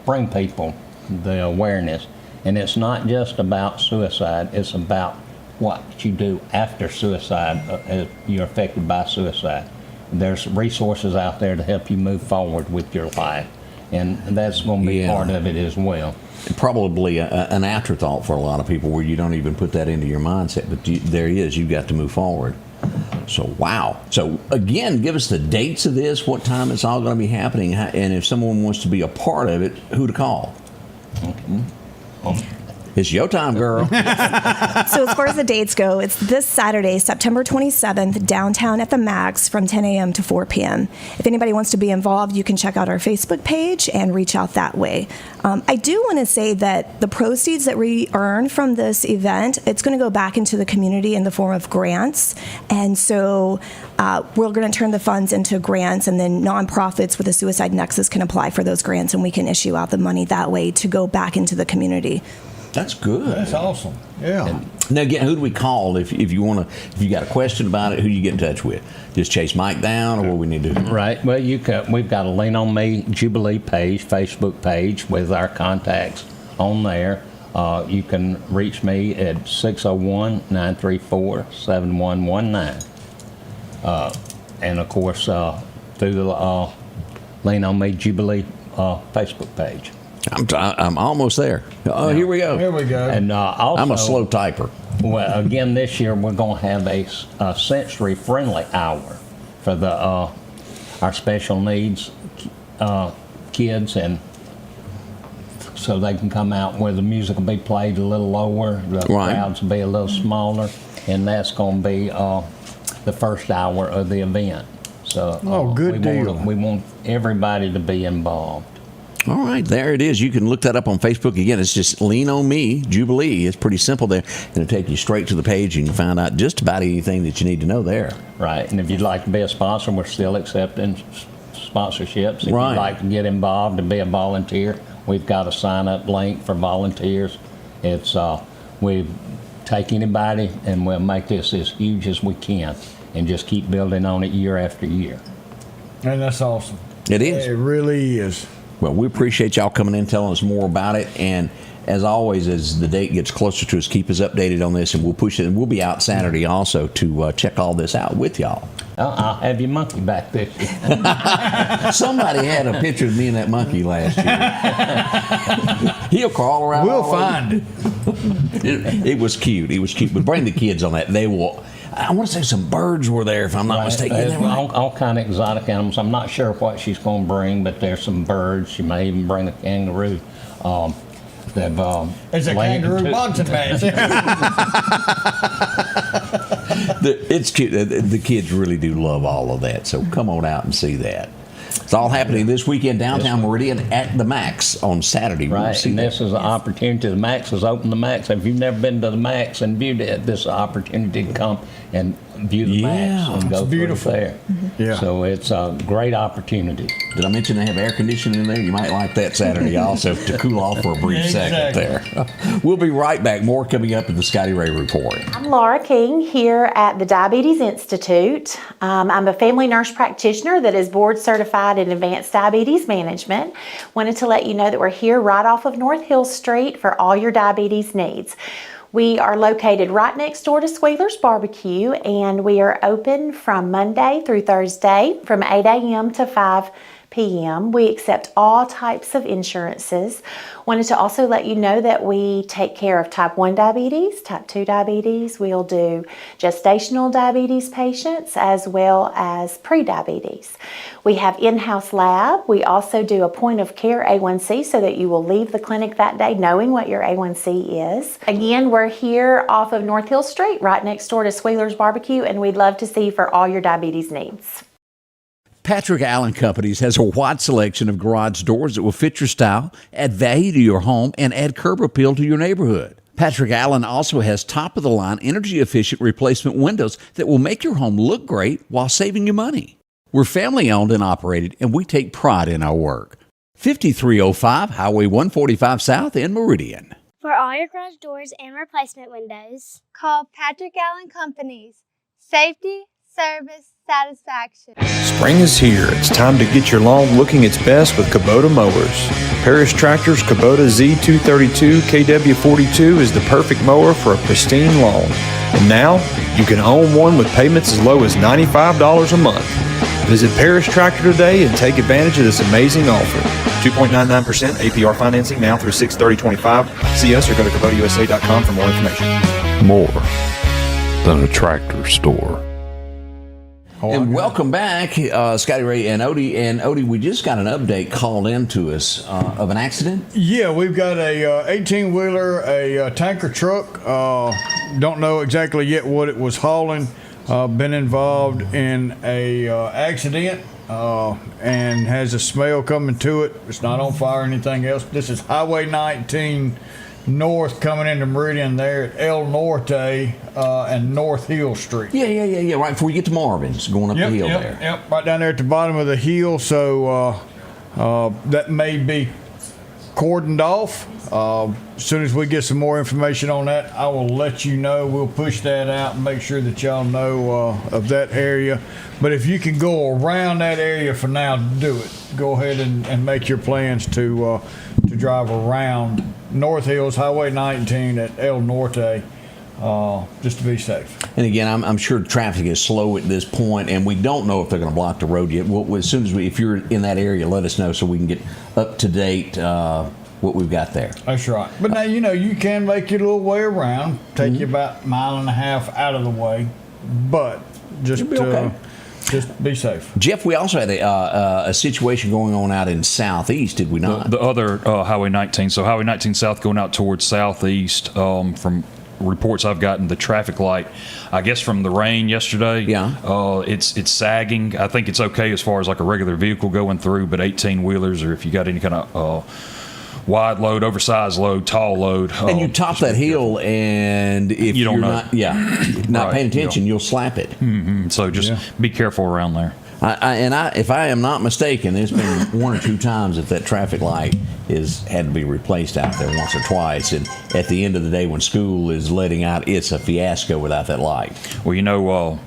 Speaker 9: bring people the awareness. And it's not just about suicide, it's about what you do after suicide, if you're affected by suicide. There's resources out there to help you move forward with your life. And that's going to be part of it as well.
Speaker 2: Probably an afterthought for a lot of people where you don't even put that into your mindset, but there he is, you've got to move forward. So, wow. So, again, give us the dates of this, what time it's all going to be happening, and if someone wants to be a part of it, who to call. It's your time, girl.
Speaker 10: So as far as the dates go, it's this Saturday, September 27th, downtown at the Max from 10 a.m. to 4 p.m. If anybody wants to be involved, you can check out our Facebook page and reach out that way. I do want to say that the proceeds that we earn from this event, it's going to go back into the community in the form of grants. And so we're going to turn the funds into grants, and then nonprofits with a Suicide Nexus can apply for those grants, and we can issue out the money that way to go back into the community.
Speaker 2: That's good.
Speaker 3: That's awesome. Yeah.
Speaker 2: Now again, who do we call if you got a question about it? Who do you get in touch with? Just chase Mike down, or what we need to do?
Speaker 9: Right. Well, we've got a Lean On Me Jubilee page, Facebook page with our contacts on there. You can reach me at 601-934-7119. And of course through the Lean On Me Jubilee Facebook page.
Speaker 2: I'm almost there. Oh, here we go.
Speaker 3: Here we go.
Speaker 9: And also,
Speaker 2: I'm a slow typer.
Speaker 9: Well, again, this year we're going to have a sensory-friendly hour for the our special needs kids, and so they can come out where the music will be played a little lower, the crowds will be a little smaller, and that's going to be the first hour of the event. So,
Speaker 3: good deal.
Speaker 9: We want everybody to be involved.
Speaker 2: All right, there it is. You can look that up on Facebook. Again, it's just Lean On Me Jubilee. It's pretty simple there. It'll take you straight to the page, and you can find out just about anything that you need to know there.
Speaker 9: Right, and if you'd like to be a sponsor, we're still accepting sponsorships. If you'd like to get involved and be a volunteer, we've got a sign-up link for volunteers. It's we take anybody, and we'll make this as huge as we can, and just keep building on it year after year.
Speaker 3: And that's awesome.
Speaker 2: It is.
Speaker 3: It really is.
Speaker 2: Well, we appreciate y'all coming in, telling us more about it, and as always, as the date gets closer to us, keep us updated on this, and we'll push it. And we'll be out Saturday also to check all this out with y'all.
Speaker 9: I'll have your monkey back this year.
Speaker 2: Somebody had a picture of me and that monkey last year. He'll crawl around.
Speaker 3: We'll find
Speaker 2: it. It was cute. It was cute. But bring the kids on that. They will. I want to say some birds were there, if I'm not mistaken.
Speaker 9: There's all kind of exotic animals. I'm not sure what she's going to bring, but there's some birds. She may even bring a kangaroo.
Speaker 3: It's a kangaroo boxing match.
Speaker 2: It's cute. The kids really do love all of that. So come on out and see that. It's all happening this weekend downtown Meridian at the Max on Saturday.
Speaker 9: Right, and this is an opportunity. The Max is open. The Max. If you've never been to the Max and viewed it, this is an opportunity to come and view the Max and go beautiful there.
Speaker 3: Yeah.
Speaker 9: So it's a great opportunity.
Speaker 2: Did I mention they have air conditioning in there? You might like that Saturday also to cool off for a brief second there. We'll be right back. More coming up in the Scotty Ray Report.
Speaker 11: I'm Laura King here at the Diabetes Institute. I'm a family nurse practitioner that is board certified in advanced diabetes management. Wanted to let you know that we're here right off of North Hill Street for all your diabetes needs. We are located right next door to Squealer's Barbecue, and we are open from Monday through Thursday from 8 a.m. to 5 p.m. We accept all types of insurances. Wanted to also let you know that we take care of type 1 diabetes, type 2 diabetes. We'll do gestational diabetes patients as well as pre-diabetes. We have in-house lab. We also do a point of care A1C so that you will leave the clinic that day knowing what your A1C is. Again, we're here off of North Hill Street, right next door to Squealer's Barbecue, and we'd love to see you for all your diabetes needs.
Speaker 2: Patrick Allen Companies has a wide selection of garage doors that will fit your style, add value to your home, and add curb appeal to your neighborhood. Patrick Allen also has top-of-the-line, energy-efficient replacement windows that will make your home look great while saving you money. We're family-owned and operated, and we take pride in our work. 5305 Highway 145 South in Meridian.
Speaker 12: For all your garage doors and replacement windows, call Patrick Allen Companies. Safety, service, satisfaction.
Speaker 13: Spring is here. It's time to get your lawn looking its best with Kubota mowers. Parish Tractor's Kubota Z232 KW42 is the perfect mower for a pristine lawn. And now, you can own one with payments as low as $95 a month. Visit Parish Tractor today and take advantage of this amazing offer. 2.99% APR financing now through 6/30/25. See us or go to KubotaUSA.com for more information.
Speaker 14: More than a tractor store.
Speaker 2: And welcome back, Scotty Ray and Odie. And Odie, we just got an update called in to us of an accident.
Speaker 3: Yeah, we've got a 18-wheeler, a tanker truck. Don't know exactly yet what it was hauling. Been involved in a accident and has a smell coming to it. It's not on fire or anything else. This is Highway 19 north coming into Meridian there at El Norte and North Hill Street.
Speaker 2: Yeah. Right before you get to Marvin's, going up the hill there.
Speaker 3: Yep, right down there at the bottom of the hill. So that may be cordoned off. As soon as we get some more information on that, I will let you know. We'll push that out and make sure that y'all know of that area. But if you can go around that area for now, do it. Go ahead and make your plans to drive around North Hills, Highway 19 at El Norte, just to be safe.
Speaker 2: And again, I'm sure traffic is slow at this point, and we don't know if they're going to block the road yet. Well, as soon as if you're in that area, let us know so we can get up to date what we've got there.
Speaker 3: That's right. But now, you can make your little way around, take you about a mile and a half out of the way, but just be safe.
Speaker 2: Jeff, we also had a situation going on out in Southeast, did we not?
Speaker 14: The other Highway 19. So Highway 19 South going out towards Southeast from reports I've gotten, the traffic light, I guess from the rain yesterday, it's sagging. I think it's okay as far as like a regular vehicle going through, but 18-wheelers or if you got any kind of wide load, oversized load, tall load.
Speaker 2: And you top that hill, and if you're not paying attention, you'll slap it.
Speaker 14: Mm-hmm. So just be careful around there.
Speaker 2: If I am not mistaken, there's been one or two times that traffic light had to be replaced out there once or twice. And at the end of the day, when school is letting out, it's a fiasco without that light.
Speaker 14: Well,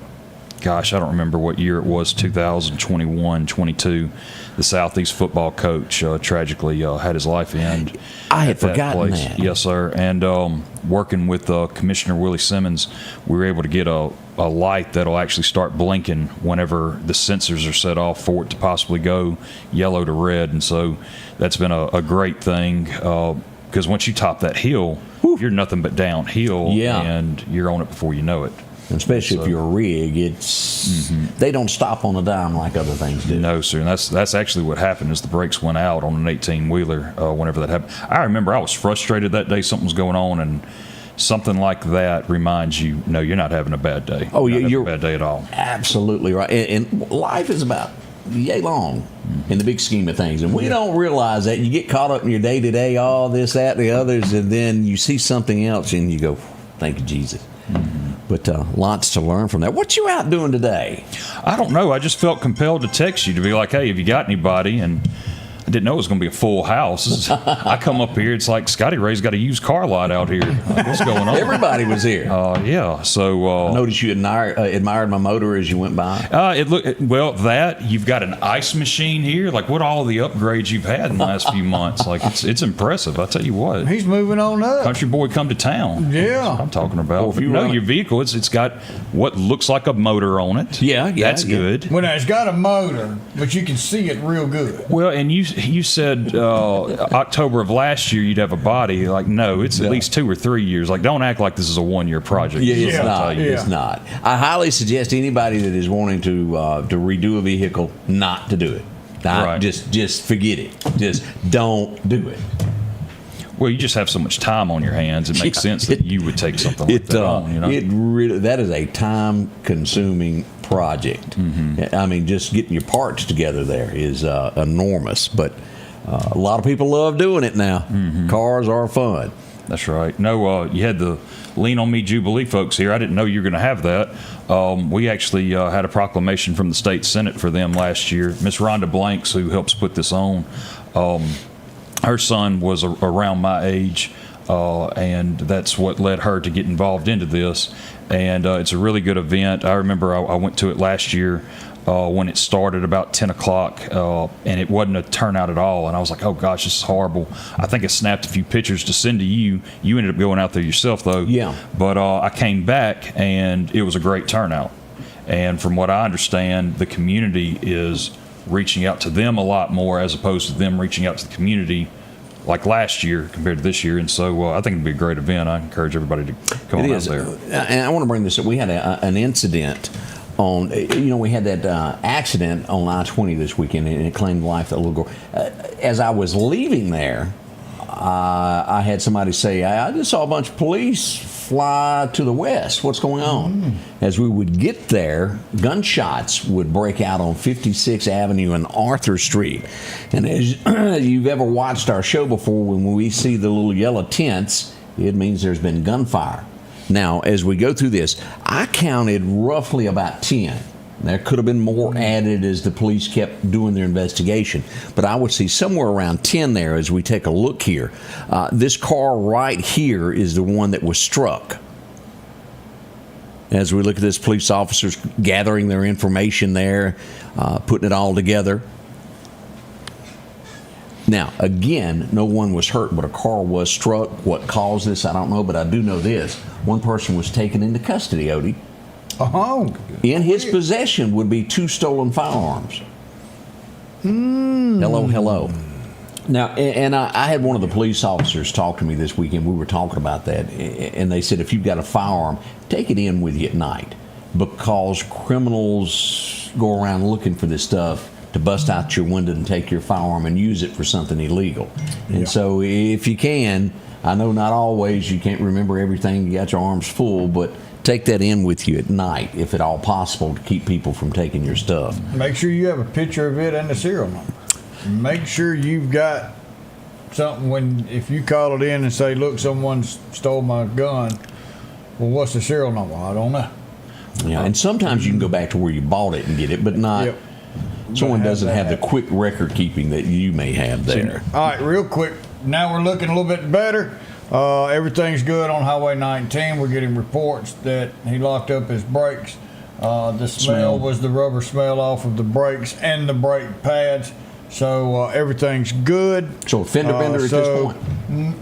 Speaker 14: gosh, I don't remember what year it was, 2021, 22. The Southeast football coach tragically had his life end.
Speaker 2: I had forgotten that.
Speaker 14: Yes, sir. And working with Commissioner Willie Simmons, we were able to get a light that'll actually start blinking whenever the sensors are set off for it to possibly go yellow to red. And so that's been a great thing because once you top that hill, you're nothing but downhill, and you're on it before you know it.
Speaker 2: Especially if you're a rig, it's they don't stop on a dime like other things do.
Speaker 14: No, sir. And that's actually what happened is the brakes went out on an 18-wheeler whenever that happened. I remember I was frustrated that day. Something was going on, and something like that reminds you, no, you're not having a bad day.
Speaker 2: Oh, you're
Speaker 14: having a bad day at all.
Speaker 2: Absolutely right. And life is about yay long in the big scheme of things, and we don't realize that. You get caught up in your day-to-day, all this, that, the others, and then you see something else, and you go, thank you, Jesus. But lots to learn from that. What you out doing today?
Speaker 14: I don't know. I just felt compelled to text you to be like, hey, have you got anybody? And I didn't know it was going to be a full house. I come up here, it's like Scotty Ray's got a used car lot out here. What's going on?
Speaker 2: Everybody was here.
Speaker 14: Yeah. So
Speaker 2: I noticed you admired my motor as you went by.
Speaker 14: You've got an ice machine here. Like what all the upgrades you've had in the last few months. Like it's impressive. I tell you what.
Speaker 3: He's moving on up.
Speaker 14: Country boy come to town.
Speaker 3: Yeah.
Speaker 14: That's what I'm talking about. Well, if you know your vehicle, it's got what looks like a motor on it.
Speaker 2: Yeah.
Speaker 14: That's good.
Speaker 3: Well, it's got a motor, but you can see it real good.
Speaker 14: Well, and you said October of last year you'd have a body. Like, no, it's at least 2 or 3 years. Like, don't act like this is a 1-year project.
Speaker 2: It's not. It's not. I highly suggest anybody that is wanting to redo a vehicle not to do it.
Speaker 14: Right.
Speaker 2: Just forget it. Just don't do it.
Speaker 14: Well, you just have so much time on your hands. It makes sense that you would take something like that on. You know?
Speaker 2: It really, that is a time-consuming project. I mean, just getting your parts together there is enormous. But a lot of people love doing it now. Cars are fun.
Speaker 14: That's right. No, you had the Lean on Me Jubilee folks here. I didn't know you were going to have that. We actually had a proclamation from the state Senate for them last year. Miss Rhonda Blanks, who helps put this on, her son was around my age, and that's what led her to get involved into this. And it's a really good event. I remember I went to it last year when it started about 10 o'clock, and it wasn't a turnout at all. And I was like, oh, gosh, this is horrible. I think I snapped a few pictures to send to you. You ended up going out there yourself, though.
Speaker 2: Yeah.
Speaker 14: But I came back, and it was a great turnout. And from what I understand, the community is reaching out to them a lot more as opposed to them reaching out to the community like last year compared to this year. And so I think it'd be a great event. I encourage everybody to come on out there.
Speaker 2: And I want to bring this up. We had an incident on, we had that accident on I-20 this weekend, and it claimed the life of a little girl. As I was leaving there, I had somebody say, I just saw a bunch of police fly to the west. What's going on? As we would get there, gunshots would break out on 56th Avenue and Arthur Street. And as you've ever watched our show before, when we see the little yellow tents, it means there's been gunfire. Now, as we go through this, I counted roughly about 10. There could have been more added as the police kept doing their investigation, but I would see somewhere around 10 there as we take a look here. This car right here is the one that was struck. As we look at this, police officers gathering their information there, putting it all together. Now, again, no one was hurt, but a car was struck. What caused this, I don't know, but I do know this. One person was taken into custody, Odie.
Speaker 3: Oh.
Speaker 2: In his possession would be 2 stolen firearms. Hello. Now, and I had one of the police officers talk to me this weekend. We were talking about that, and they said if you've got a firearm, take it in with you at night, because criminals go around looking for this stuff to bust out your window and take your firearm and use it for something illegal. And so if you can, I know not always, you can't remember everything, you got your arms full, but take that in with you at night, if at all possible, to keep people from taking your stuff.
Speaker 3: Make sure you have a picture of it and the serial number. Make sure you've got something if you call it in and say, look, someone stole my gun. Well, what's the serial number? I don't know.
Speaker 2: Yeah, and sometimes you can go back to where you bought it and get it, but not... Someone doesn't have the quick record keeping that you may have there.
Speaker 3: All right, real quick. Now we're looking a little bit better. Everything's good on Highway 19. We're getting reports that he locked up his brakes The smell was the rubber smell off of the brakes and the brake pads. So everything's good.
Speaker 2: So a fender bender at this point?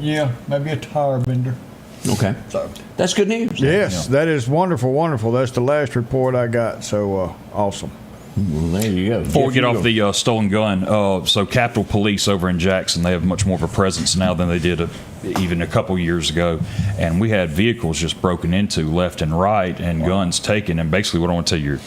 Speaker 3: Yeah, maybe a tire bender.
Speaker 2: Okay.
Speaker 3: So
Speaker 2: that's good news.
Speaker 3: Yes, that is wonderful, wonderful. That's the last report I got. So awesome.
Speaker 2: Well, there you go.
Speaker 14: Before we get off the stolen gun, so Capitol Police over in Jackson, they have much more of a presence now than they did even a couple years ago. And we had vehicles just broken into left and right and guns taken. And basically what I want to tell your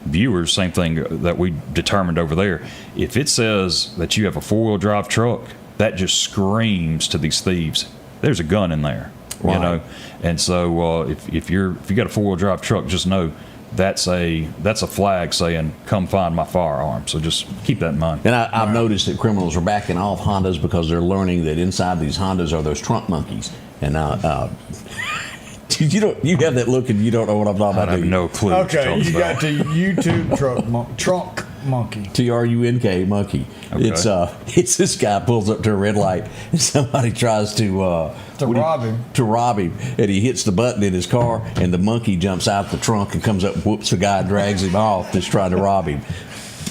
Speaker 14: viewers, same thing that we determined over there. If it says that you have a four-wheel drive truck, that just screams to these thieves, there's a gun in there. Right. You know, and so if you got a four-wheel drive truck, just know that's a flag saying, "Come find my firearm." So just keep that in mind.
Speaker 2: And I've noticed that criminals are backing off Hondas because they're learning that inside these Hondas are those trunk monkeys. And you have that look and you don't know what I'm talking about.
Speaker 14: I have no clue.
Speaker 3: Okay, you got the YouTube trunk monkey.
Speaker 2: TRUNK monkey.
Speaker 14: Okay.
Speaker 2: It's this guy pulls up to a red light and somebody tries to rob him, and he hits the button in his car and the monkey jumps out the trunk and comes up, whoops the guy, and drags him off that's trying to rob him.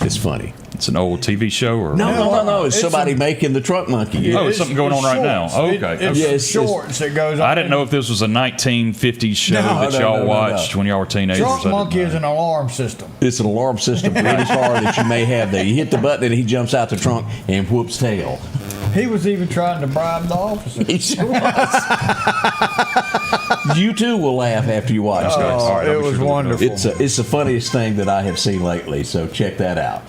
Speaker 2: It's funny.
Speaker 14: It's an old TV show, or
Speaker 2: no. It's somebody making the truck monkey.
Speaker 14: Oh, it's something going on right now. Oh, okay.
Speaker 3: It's shorts that goes on.
Speaker 14: I didn't know if this was a 1950s show that y'all watched when y'all were teenagers.
Speaker 3: Trunk monkey is an alarm system.
Speaker 2: It's an alarm system for any car that you may have there. You hit the button and he jumps out the trunk and whoops tail.
Speaker 3: He was even trying to bribe the officer.
Speaker 2: He sure was. You too will laugh after you watch this.
Speaker 3: It was wonderful.
Speaker 2: It's the funniest thing that I have seen lately, so check that out.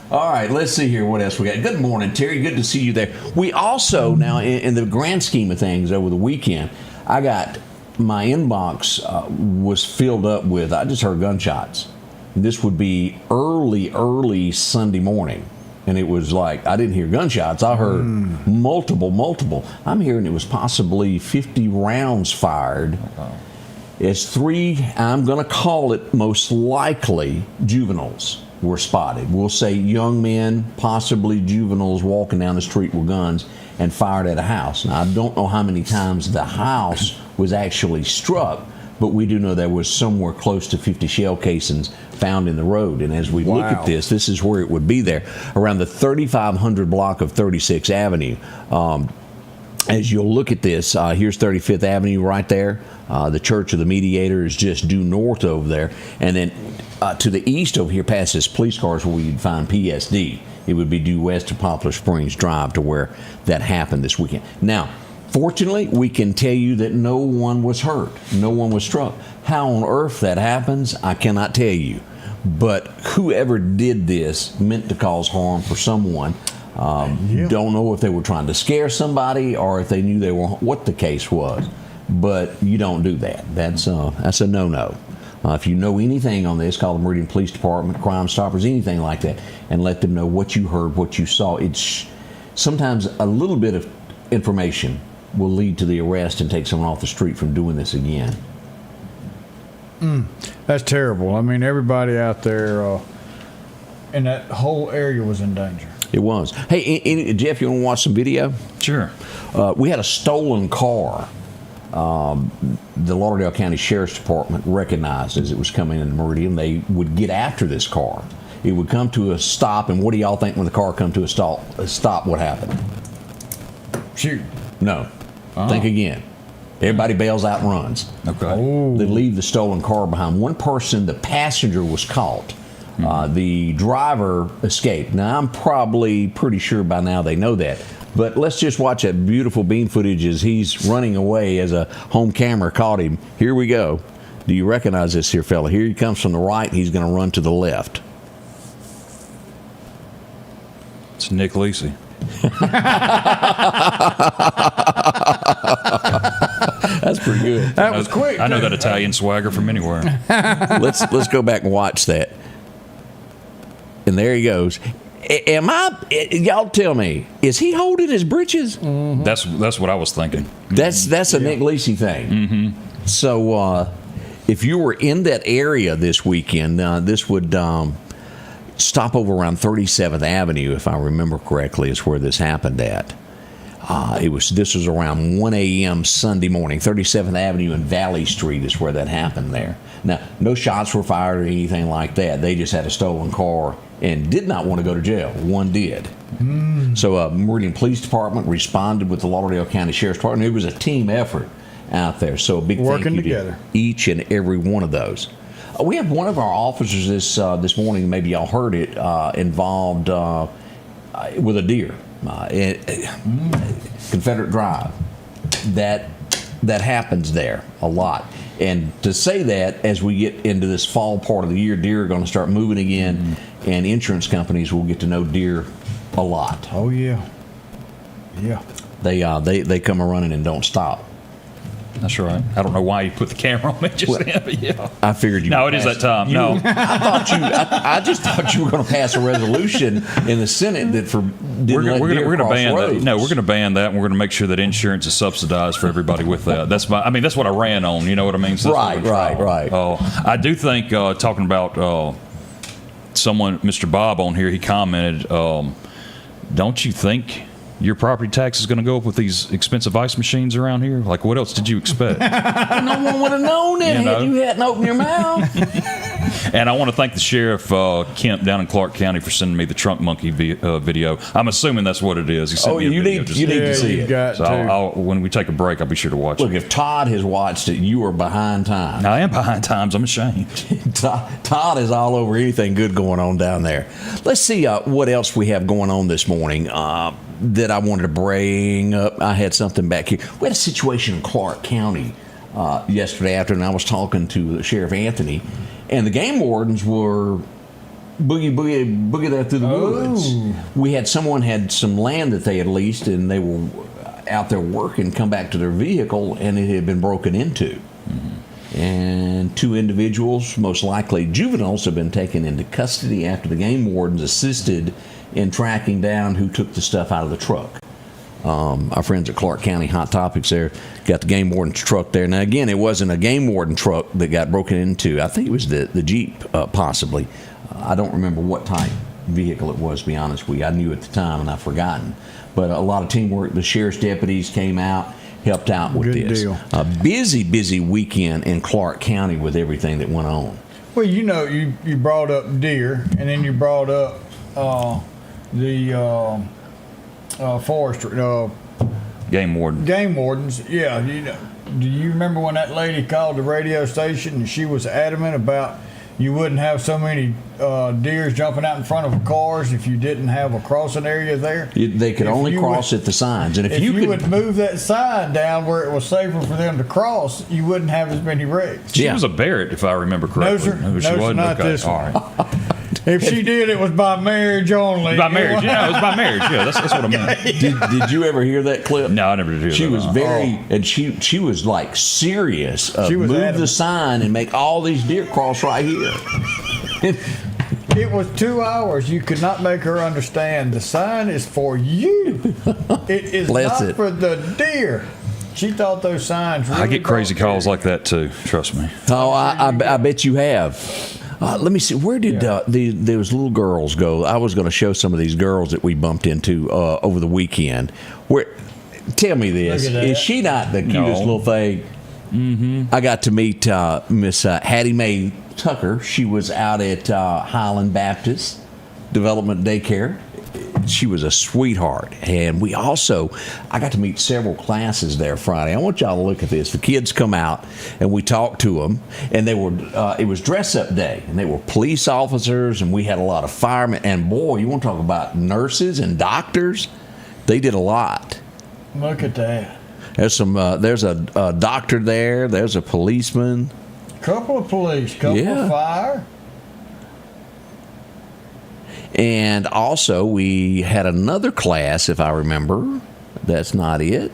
Speaker 2: All right, let's see here what else we got. Good morning, Terry. Good to see you there. We also, now, in the grand scheme of things, over the weekend, I got my inbox was filled up with, I just heard gunshots. This would be early Sunday morning. And it was like, I didn't hear gunshots. I heard multiple. I'm hearing it was possibly 50 rounds fired. It's 3, I'm going to call it most likely juveniles were spotted. We'll say young men, possibly juveniles, walking down the street with guns and fired at a house. Now, I don't know how many times the house was actually struck, but we do know there was somewhere close to 50 shell casings found in the road. And as we look at this is where it would be there, around the 3500 block of 36th Avenue. As you'll look at this, here's 35th Avenue right there. The Church of the Mediator is just due north over there. And then to the east over here, past this police cars, where you'd find PSD. It would be due west of Poplar Springs Drive to where that happened this weekend. Now, fortunately, we can tell you that no one was hurt. No one was struck. How on earth that happens, I cannot tell you. But whoever did this meant to cause harm for someone. Don't know if they were trying to scare somebody or if they knew they were what the case was. But you don't do that. That's a no-no. If you know anything on this, call the Meridian Police Department, Crime Stoppers, anything like that, and let them know what you heard, what you saw. It's sometimes a little bit of information will lead to the arrest and take someone off the street from doing this again.
Speaker 3: That's terrible. I mean, everybody out there in that whole area was in danger.
Speaker 2: It was. Hey, Jeff, you want to watch some video?
Speaker 14: Sure.
Speaker 2: We had a stolen car. The Lauderdale County Sheriff's Department recognized as it was coming into Meridian, they would get after this car. It would come to a stop, and what do y'all think when the car come to a stop, what happened?
Speaker 3: Shoot.
Speaker 2: No. Think again. Everybody bails out and runs.
Speaker 14: Okay.
Speaker 2: They leave the stolen car behind. One person, the passenger, was caught. The driver escaped. Now, I'm probably pretty sure by now they know that. But let's just watch that beautiful beam footage as he's running away as a home camera caught him. Here we go. Do you recognize this here fella? Here he comes from the right. He's going to run to the left.
Speaker 14: It's Nick Lisi.
Speaker 2: That's pretty good.
Speaker 3: That was quick.
Speaker 14: I know that Italian swagger from anywhere.
Speaker 2: Let's go back and watch that. And there he goes. Y'all tell me, is he holding his britches?
Speaker 14: Mm-hmm. That's what I was thinking.
Speaker 2: That's a Nick Lisi thing.
Speaker 14: Mm-hmm.
Speaker 2: So if you were in that area this weekend, this would stop over around 37th Avenue, if I remember correctly, is where this happened at. This was around 1 a.m. Sunday morning. 37th Avenue and Valley Street is where that happened there. Now, no shots were fired or anything like that. They just had a stolen car and did not want to go to jail. One did. So Meridian Police Department responded with the Lauderdale County Sheriff's Department. It was a team effort out there. So a big
Speaker 3: working
Speaker 2: thank you
Speaker 3: together
Speaker 2: to each and every one of those. We have one of our officers this morning, maybe y'all heard it, involved with a deer. Confederate Drive. That happens there a lot. And to say that, as we get into this fall part of the year, deer are going to start moving again, and insurance companies will get to know deer a lot.
Speaker 3: Oh yeah.
Speaker 2: They come a running and don't stop.
Speaker 14: That's right. I don't know why you put the camera on me just then, but yeah.
Speaker 2: I figured you.
Speaker 14: No, it is that time. No,
Speaker 2: I just thought you were going to pass a resolution in the Senate that we're
Speaker 14: going to ban that. No, we're going to ban that, and we're going to make sure that insurance is subsidized for everybody with that. That's what I ran on. You know what I mean? So
Speaker 2: right.
Speaker 14: I do think talking about someone, Mr. Bob on here, he commented, don't you think your property tax is going to go up with these expensive ice machines around here? Like, what else did you expect?
Speaker 2: No one would have known it had you hadn't opened your mouth.
Speaker 14: And I want to thank the Sheriff Kemp down in Clarke County for sending me the trunk monkey video. I'm assuming that's what it is. He sent me a video
Speaker 2: you need to see it.
Speaker 14: So when we take a break, I'll be sure to watch it.
Speaker 2: Look, if Todd has watched it, you are behind time.
Speaker 14: I am behind times. I'm ashamed.
Speaker 2: Todd is all over anything good going on down there. Let's see what else we have going on this morning. That I wanted to bring up. I had something back here. We had a situation in Clarke County yesterday afternoon. I was talking to Sheriff Anthony, and the game wardens were boogie there through the woods. We had someone had some land that they had leased, and they were out there working, come back to their vehicle, and it had been broken into. And 2 individuals, most likely juveniles, have been taken into custody after the game wardens assisted in tracking down who took the stuff out of the truck. Our friends at Clarke County Hot Topics there got the game warden's truck there. Now, again, it wasn't a game warden truck that got broken into. I think it was the Jeep, possibly. I don't remember what type vehicle it was, to be honest with you. I knew at the time, and I've forgotten. But a lot of teamwork. The sheriff's deputies came out, helped out with this.
Speaker 3: Deal.
Speaker 2: A busy weekend in Clarke County with everything that went on.
Speaker 3: Well, you brought up deer, and then you brought up the forestry,
Speaker 14: game
Speaker 3: wardens. Yeah, do you remember when that lady called the radio station and she was adamant about you wouldn't have so many deers jumping out in front of cars if you didn't have a crossing area there?
Speaker 2: They could only cross at the signs, and if you
Speaker 3: would move that sign down where it was safer for them to cross, you wouldn't have as many wrecks.
Speaker 14: She was a Barrett, if I remember correctly.
Speaker 3: No, sir. No, not this one. All right. If she did, it was by marriage only.
Speaker 14: By marriage, it was by marriage. Yeah, that's what I meant.
Speaker 2: Did you ever hear that clip?
Speaker 14: No, I never did hear that.
Speaker 2: She was and she was like serious. Move adamant. The sign and make all these deer cross right here.
Speaker 3: It was 2 hours. You could not make her understand. The sign is for you. It is not for the deer. She thought those signs. Really
Speaker 14: I get crazy calls like that too. Trust me.
Speaker 2: Oh, I bet you have. Let me see. Where did those little girls go? I was going to show some of these girls that we bumped into over the weekend. Tell me this: is she not the cutest little thing? Mm-hmm. I got to meet Miss Hattie Mae Tucker. She was out at Highland Baptist Development Daycare. She was a sweetheart, and I got to meet several classes there Friday. I want y'all to look at this. The kids come out, and we talked to them, and they were. It was dress-up day, and they were police officers, and we had a lot of firemen. And boy, you want to talk about nurses and doctors? They did a lot.
Speaker 3: Look at that.
Speaker 2: There's There's a doctor there. There's a policeman.
Speaker 3: Couple of police. Couple of fire.
Speaker 2: And also, we had another class, if I remember. That's not it.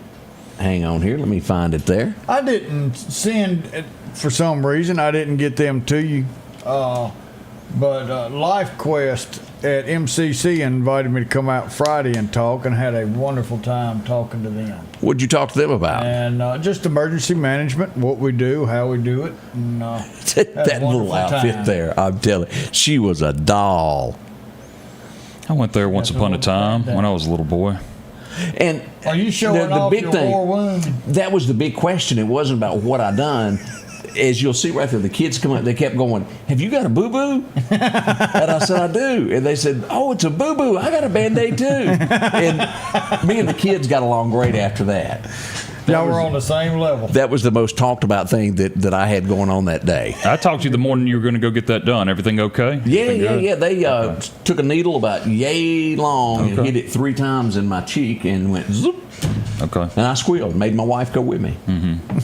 Speaker 2: Hang on here. Let me find it there.
Speaker 3: I didn't send, for some reason, I didn't get them to you. But Life Quest at MCC invited me to come out Friday and talk, and had a wonderful time talking to them.
Speaker 2: What'd you talk to them about?
Speaker 3: And just emergency management, what we do, how we do it. And,
Speaker 2: that little outfit there, I'm telling you, she was a doll.
Speaker 14: I went there once upon a time when I was a little boy.
Speaker 2: And
Speaker 3: are you showing
Speaker 2: the
Speaker 3: off
Speaker 2: big
Speaker 3: your
Speaker 2: thing,
Speaker 3: war wound?
Speaker 2: That was the big question. It wasn't about what I done. As you'll see right there, the kids come up, they kept going, "Have you got a boo-boo?" And I said, "I do." And they said, "Oh, it's a boo-boo. I got a Band-Aid too." And me and the kids got along great after that.
Speaker 3: Y'all were on the same level.
Speaker 2: That was the most talked about thing that I had going on that day.
Speaker 14: I talked to you the morning you were going to go get that done. Everything okay?
Speaker 2: Yeah. They took a needle about yay long and hit it 3 times in my cheek and went zoop.
Speaker 14: Okay.
Speaker 2: And I squealed, made my wife go with me.
Speaker 14: Mm-hmm.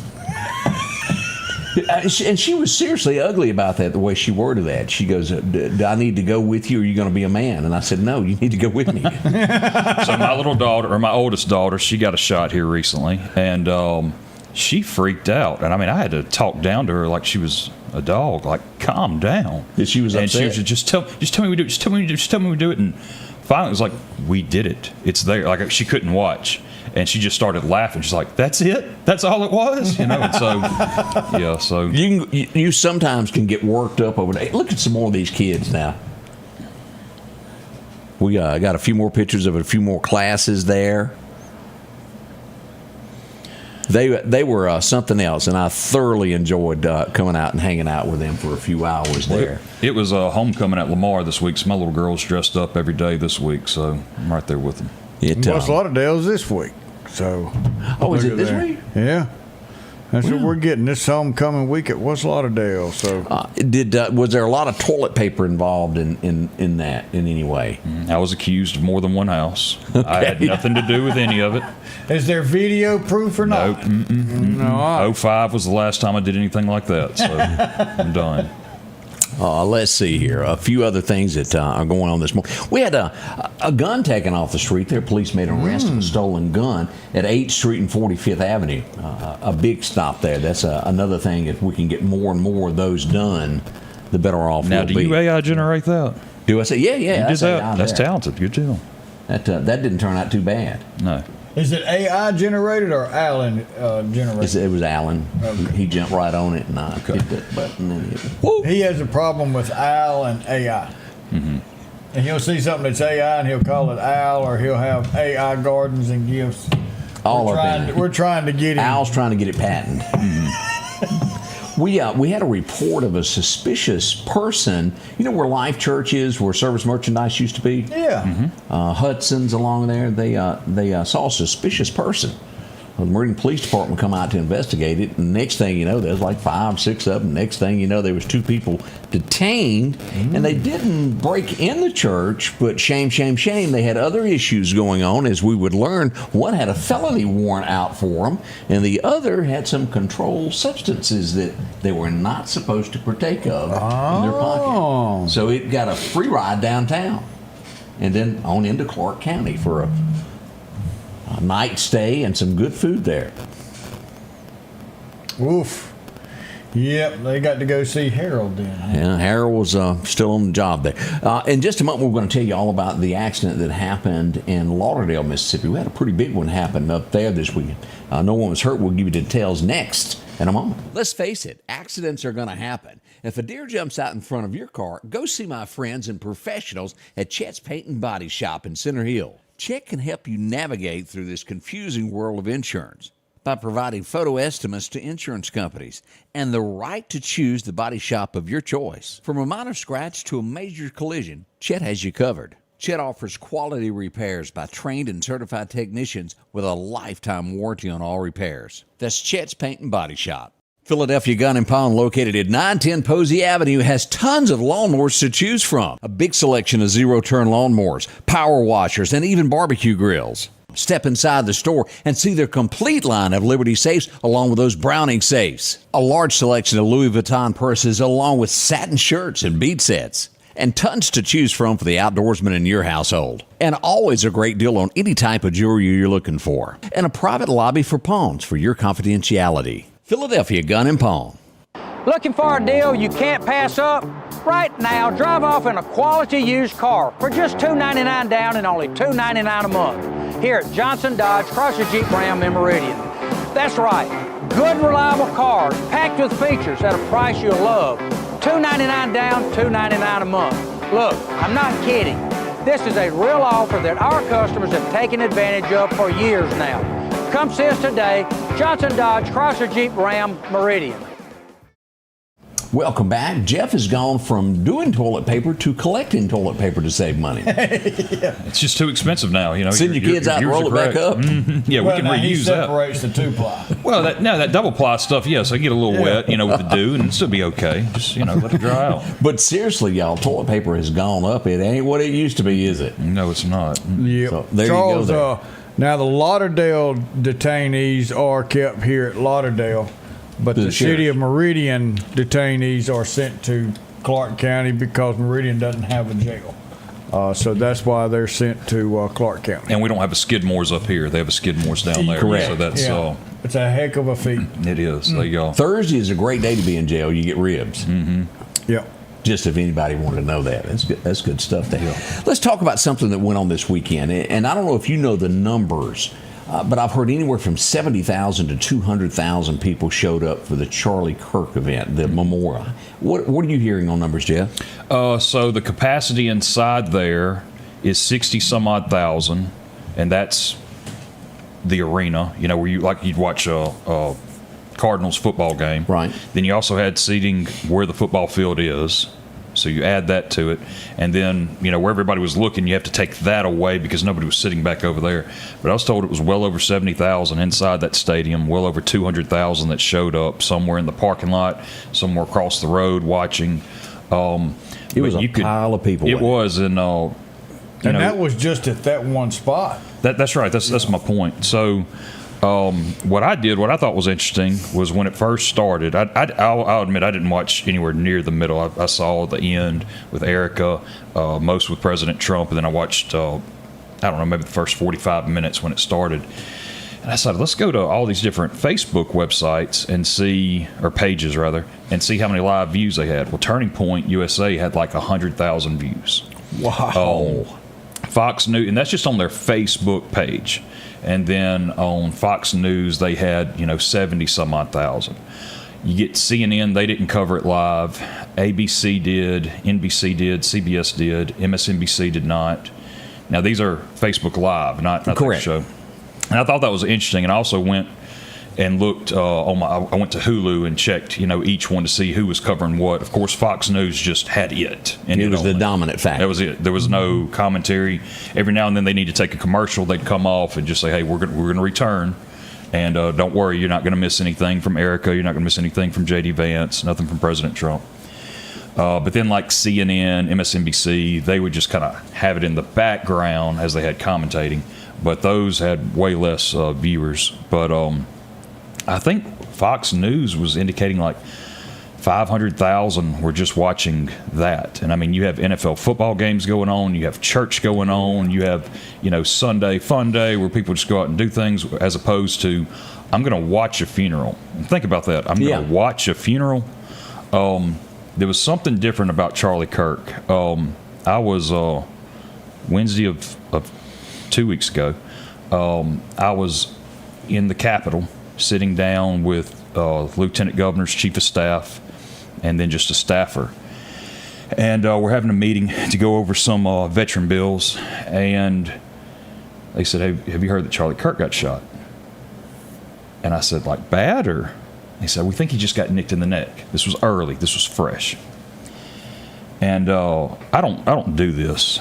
Speaker 2: And she was seriously ugly about that, the way she worded that. She goes, "Do I need to go with you, or are you going to be a man?" And I said, "No, you need to go with me."
Speaker 14: So my little daughter, or my oldest daughter, she got a shot here recently, and she freaked out. And I mean, I had to talk down to her like she was a dog, like, calm down.
Speaker 2: She was upset.
Speaker 14: And she was just tell me we do it. Just tell me we do it. And finally, it was like, we did it. It's there. Like, she couldn't watch. And she just started laughing. She's like, "That's it? That's all it was?" And so, yeah. So
Speaker 2: you sometimes can get worked up over that. Look at some more of these kids now. We got a few more pictures of a few more classes there. They were something else, and I thoroughly enjoyed coming out and hanging out with them for a few hours there.
Speaker 14: It was homecoming at Lamar this week, so my little girl's dressed up every day this week, so I'm right there with them.
Speaker 3: West Lauderdale's this week. So,
Speaker 2: is it this week?
Speaker 3: Yeah, that's what we're getting this homecoming week at West Lauderdale. So,
Speaker 2: was there a lot of toilet paper involved in that in any way?
Speaker 14: I was accused of more than one house. Okay. I had nothing to do with any of it.
Speaker 3: Is there video proof or not?
Speaker 14: Nope. No. 05 was the last time I did anything like that. So I'm done.
Speaker 2: Let's see here. A few other things that are going on this morning. We had a gun taken off the street there. Police made an arrest of a stolen gun at 8th Street and 45th Avenue. A big stop there. That's another thing. If we can get more and more of those done, the better off
Speaker 14: now,
Speaker 2: we'll be.
Speaker 14: Now, do you AI generate that?
Speaker 2: Do I say? Yeah.
Speaker 14: You did that? That's talented. Good deal.
Speaker 2: That didn't turn out too bad.
Speaker 14: No.
Speaker 3: Is it AI generated or Alan generated?
Speaker 2: It was Alan. Okay. He jumped right on it, and I hit that button. And
Speaker 3: he has a problem with Al and AI.
Speaker 14: Mm-hmm.
Speaker 3: And he'll see something that's AI, and he'll call it Al, or he'll have AI gardens and gifts. We're trying to get him.
Speaker 2: Al's trying to get it patented. We had a report of a suspicious person. You know where Life Church is, where Service Merchandise used to be?
Speaker 3: Yeah.
Speaker 14: Mm-hmm.
Speaker 2: Hudson's along there. They saw a suspicious person. The Meridian Police Department come out to investigate it, and next thing you know, there's like 5, 6 of them. Next thing you know, there was 2 people detained, and they didn't break in the church, but shame, they had other issues going on, as we would learn. One had a felony warrant out for them, and the other had some controlled substances that they were not supposed to partake of in their pocket. So it got a free ride downtown, and then on into Clarke County for a night stay and some good food there.
Speaker 3: Oof. Yep, they got to go see Harold then.
Speaker 2: Yeah, Harold was still on the job there. In just a moment, we're going to tell you all about the accident that happened in Lauderdale, Mississippi. We had a pretty big one happen up there this weekend. No one was hurt. We'll give you details next in a moment. Let's face it, accidents are going to happen. If a deer jumps out in front of your car, go see my friends and professionals at Chet's Paint and Body Shop in Center Hill. Chet can help you navigate through this confusing world of insurance by providing photo estimates to insurance companies and the right to choose the body shop of your choice. From a minor scratch to a major collision, Chet has you covered. Chet offers quality repairs by trained and certified technicians with a lifetime warranty on all repairs. That's Chet's Paint and Body Shop. Philadelphia Gun & Pawn, located at 910 Posey Avenue, has tons of lawnmowers to choose from. A big selection of zero-turn lawnmowers, power washers, and even barbecue grills. Step inside the store and see their complete line of Liberty safes along with those Browning safes. A large selection of Louis Vuitton purses along with satin shirts and bead sets. And tons to choose from for the outdoorsman in your household. And always a great deal on any type of jewelry you're looking for. And a private lobby for pawns for your confidentiality. Philadelphia Gun & Pawn.
Speaker 15: Looking for a deal you can't pass up? Right now, drive off in a quality used car for just $299 down and only $299 a month here at Johnson Dodge Chrysler Jeep Ram in Meridian. That's right, good reliable cars packed with features at a price you'll love. $299 down, $299 a month. Look, I'm not kidding. This is a real offer that our customers have taken advantage of for years now. Come see us today, Johnson Dodge Chrysler Jeep Ram Meridian.
Speaker 2: Welcome back. Jeff has gone from doing toilet paper to collecting toilet paper to save money.
Speaker 14: It's just too expensive now. You know,
Speaker 2: send your kids out and roll it back up.
Speaker 14: Mm-hmm. Yeah,
Speaker 3: well,
Speaker 14: we can
Speaker 3: now
Speaker 14: reuse
Speaker 3: he
Speaker 14: that.
Speaker 3: separates the 2-ply.
Speaker 14: Well, that double ply stuff, yes, I get a little wet, you know, with the dew, and it'll still be okay. Just, you know, let it dry out.
Speaker 2: But seriously, y'all, toilet paper has gone up. It ain't what it used to be, is it?
Speaker 14: No, it's not.
Speaker 3: Yep.
Speaker 2: So there
Speaker 3: Charles,
Speaker 2: you go. There.
Speaker 3: Now the Lauderdale detainees are kept here at Lauderdale, but the city of Meridian detainees are sent to Clarke County because Meridian doesn't have a jail. So that's why they're sent to Clarke County.
Speaker 14: And we don't have a Skidmore's up here. They have a Skidmore's down there.
Speaker 2: Correct.
Speaker 14: So that's
Speaker 3: it's a heck of a feat.
Speaker 14: It is. There you go.
Speaker 2: Thursday is a great day to be in jail. You get ribs.
Speaker 14: Mm-hmm.
Speaker 3: Yep.
Speaker 2: Just if anybody wanted to know that. That's good stuff there. Let's talk about something that went on this weekend. And I don't know if you know the numbers, but I've heard anywhere from 70,000 to 200,000 people showed up for the Charlie Kirk event, the memorial. What are you hearing on numbers, Jeff?
Speaker 14: So the capacity inside there is 60-some-odd thousand, and that's the arena, you know, where you'd watch a Cardinals football game.
Speaker 2: Right.
Speaker 14: Then you also had seating where the football field is. So you add that to it. And then, you know, where everybody was looking, you have to take that away because nobody was sitting back over there. But I was told it was well over 70,000 inside that stadium, well over 200,000 that showed up somewhere in the parking lot, somewhere across the road watching.
Speaker 2: It was a pile of people.
Speaker 14: It was. And
Speaker 3: that was just at that one spot.
Speaker 14: That's right. That's my point. So what I thought was interesting was when it first started, I'll admit I didn't watch anywhere near the middle. I saw the end with Erica, most with President Trump, and then I watched, I don't know, maybe the first 45 minutes when it started. And I decided, let's go to all these different Facebook websites and see, or pages rather, and see how many live views they had. Well, Turning Point USA had like 100,000 views.
Speaker 2: Wow.
Speaker 14: Fox News, and that's just on their Facebook page. And then on Fox News, they had, 70-some-odd thousand. You get CNN, they didn't cover it live. ABC did, NBC did, CBS did, MSNBC did not. Now, these are Facebook Live, not
Speaker 2: Correct.
Speaker 14: The show. And I thought that was interesting. And I also went and looked I went to Hulu and checked, each one to see who was covering what. Of course, Fox News just had it. And
Speaker 2: it was the dominant factor.
Speaker 14: That was it. There was no commentary. Every now and then they need to take a commercial. They'd come off and just say, hey, we're going to return. And don't worry, you're not going to miss anything from Erica. You're not going to miss anything from J.D. Vance, nothing from President Trump. But then like CNN, MSNBC, they would just kind of have it in the background as they had commentating. But those had way less viewers. But I think Fox News was indicating like 500,000 were just watching that. And I mean, you have NFL football games going on, you have church going on, you have, Sunday fun day where people just go out and do things, as opposed to, I'm going to watch a funeral. And think about that. I'm going to watch a funeral. There was something different about Charlie Kirk. I was Wednesday of 2 weeks ago. I was in the Capitol, sitting down with Lieutenant Governor's Chief of Staff, and then just a staffer. And we're having a meeting to go over some veteran bills. And they said, hey, have you heard that Charlie Kirk got shot? And I said, like, bad? Or he said, we think he just got nicked in the neck. This was early. This was fresh. And I don't do this.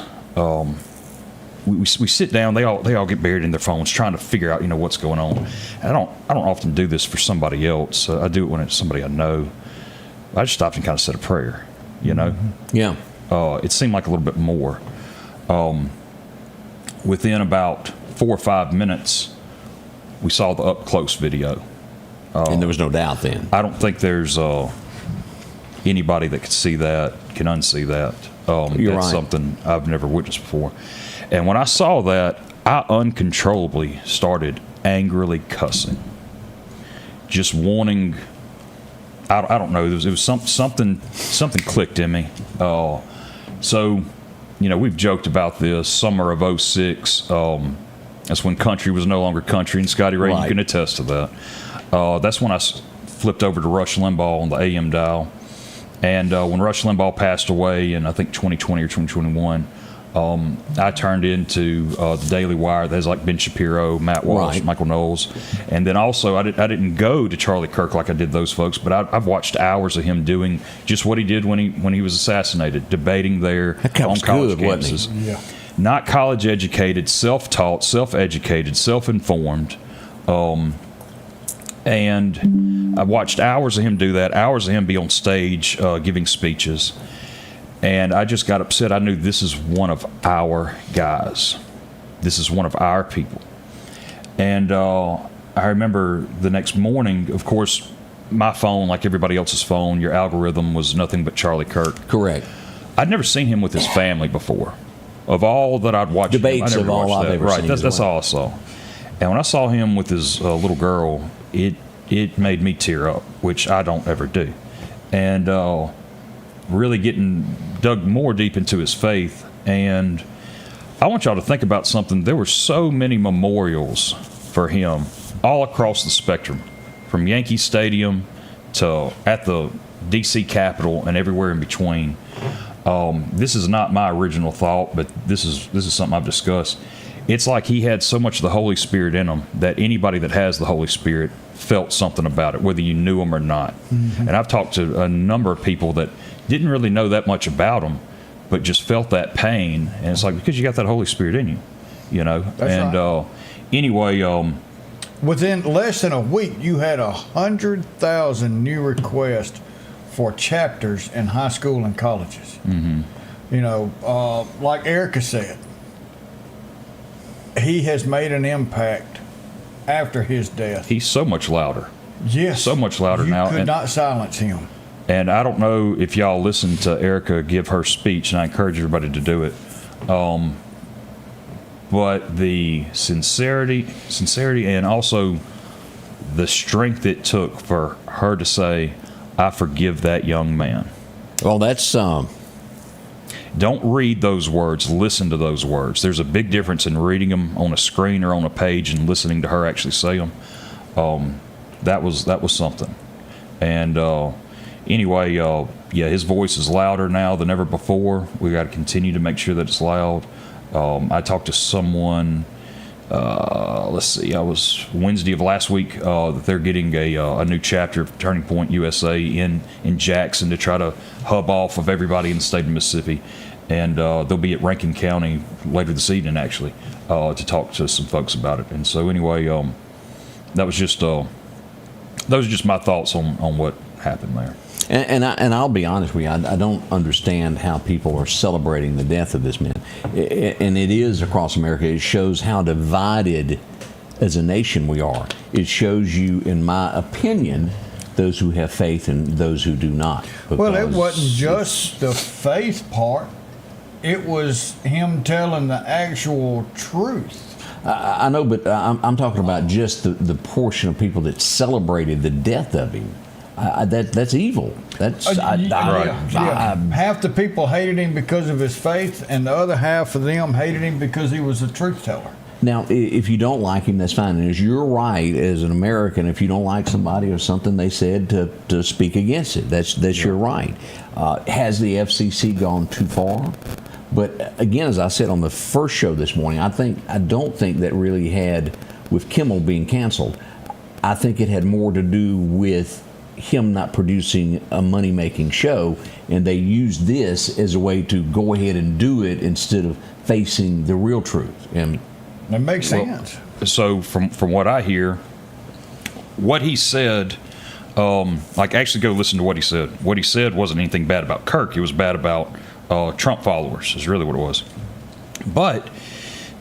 Speaker 14: We sit down. They all get buried in their phones trying to figure out what's going on. And I don't often do this for somebody else. I do it when it's somebody I know. I just stopped and kind of said a prayer.
Speaker 2: Yeah.
Speaker 14: It seemed like a little bit more. Within about 4 or 5 minutes, we saw the up close video.
Speaker 2: And there was no doubt then.
Speaker 14: I don't think there's anybody that could see that, can unsee that.
Speaker 2: You're
Speaker 14: that's
Speaker 2: right.
Speaker 14: something I've never witnessed before. And when I saw that, I uncontrollably started angrily cussing, just wanting. I don't know. It was something clicked in me. So, we've joked about this. Summer of 2006. That's when country was no longer country, and Scotty Ray, you can attest to that. That's when I flipped over to Rush Limbaugh on the AM dial. And when Rush Limbaugh passed away in, I think, 2020 or 2021, I turned into the Daily Wire. There's like Ben Shapiro, Matt Walsh,
Speaker 2: Right.
Speaker 14: Michael Knowles. And then also, I didn't go to Charlie Kirk like I did those folks, but I've watched hours of him doing just what he did when he was assassinated, debating there on college campuses.
Speaker 3: Yeah.
Speaker 14: Not college educated, self-taught, self-educated, self-informed. And I watched hours of him do that, hours of him be on stage giving speeches. And I just got upset. I knew this is one of our guys. This is one of our people. And I remember the next morning, of course, my phone, like everybody else's phone, your algorithm was nothing but Charlie Kirk.
Speaker 2: Correct.
Speaker 14: I'd never seen him with his family before. Of all that I'd watched,
Speaker 2: Debates
Speaker 14: him, I never
Speaker 2: of all
Speaker 14: watched
Speaker 2: I've
Speaker 14: that.
Speaker 2: ever
Speaker 14: Right,
Speaker 2: seen
Speaker 14: that's
Speaker 2: as well.
Speaker 14: all I saw. And when I saw him with his little girl, it made me tear up, which I don't ever do. And really getting dug more deep into his faith. And I want y'all to think about something. There were so many memorials for him all across the spectrum, from Yankee Stadium to at the D.C. Capitol and everywhere in between. This is not my original thought, but this is something I've discussed. It's like he had so much of the Holy Spirit in him that anybody that has the Holy Spirit felt something about it, whether you knew him or not. And I've talked to a number of people that didn't really know that much about him, but just felt that pain. And it's like, because you got that Holy Spirit in you, you know.
Speaker 3: That's right.
Speaker 14: Anyway,
Speaker 3: within less than a week, you had 100,000 new requests for chapters in high school and colleges.
Speaker 14: Mm-hmm.
Speaker 3: You know, like Erica said, he has made an impact after his death.
Speaker 14: He's so much louder.
Speaker 3: Yes.
Speaker 14: So much louder
Speaker 3: you
Speaker 14: now.
Speaker 3: You could not silence him.
Speaker 14: And I don't know if y'all listened to Erica give her speech, and I encourage everybody to do it. But the sincerity, and also the strength it took for her to say, "I forgive that young man."
Speaker 2: Well, that's
Speaker 14: Don't read those words. Listen to those words. There's a big difference in reading them on a screen or on a page and listening to her actually say them. That was something. And anyway, yeah, his voice is louder now than ever before. We got to continue to make sure that it's loud. I talked to someone. Let's see. I was Wednesday of last week that they're getting a new chapter of Turning Point USA in Jackson to try to hub off of everybody in the state of Mississippi, and they'll be at Rankin County later this evening actually to talk to some folks about it. And so anyway, that was just my thoughts on what happened there.
Speaker 2: And I'll be honest with you, I don't understand how people are celebrating the death of this man. And it is across America. It shows how divided as a nation we are. It shows you, in my opinion, those who have faith and those who do not.
Speaker 3: Well, it wasn't just the faith part. It was him telling the actual truth.
Speaker 2: I know, but I'm talking about just the portion of people that celebrated the death of him. That's evil. That's
Speaker 3: half the people hated him because of his faith, and the other half of them hated him because he was a truth teller.
Speaker 2: Now, if you don't like him, that's fine. And as you're right, as an American, if you don't like somebody or something they said, to speak against it. That's your right. Has the FCC gone too far? But again, as I said on the first show this morning, I don't think that really had with Kimmel being canceled. I think it had more to do with him not producing a money-making show, and they used this as a way to go ahead and do it instead of facing the real truth. And
Speaker 3: that makes sense.
Speaker 14: So from what I hear, what he said, like actually go listen to what he said. What he said wasn't anything bad about Kirk. It was bad about Trump followers is really what it was. But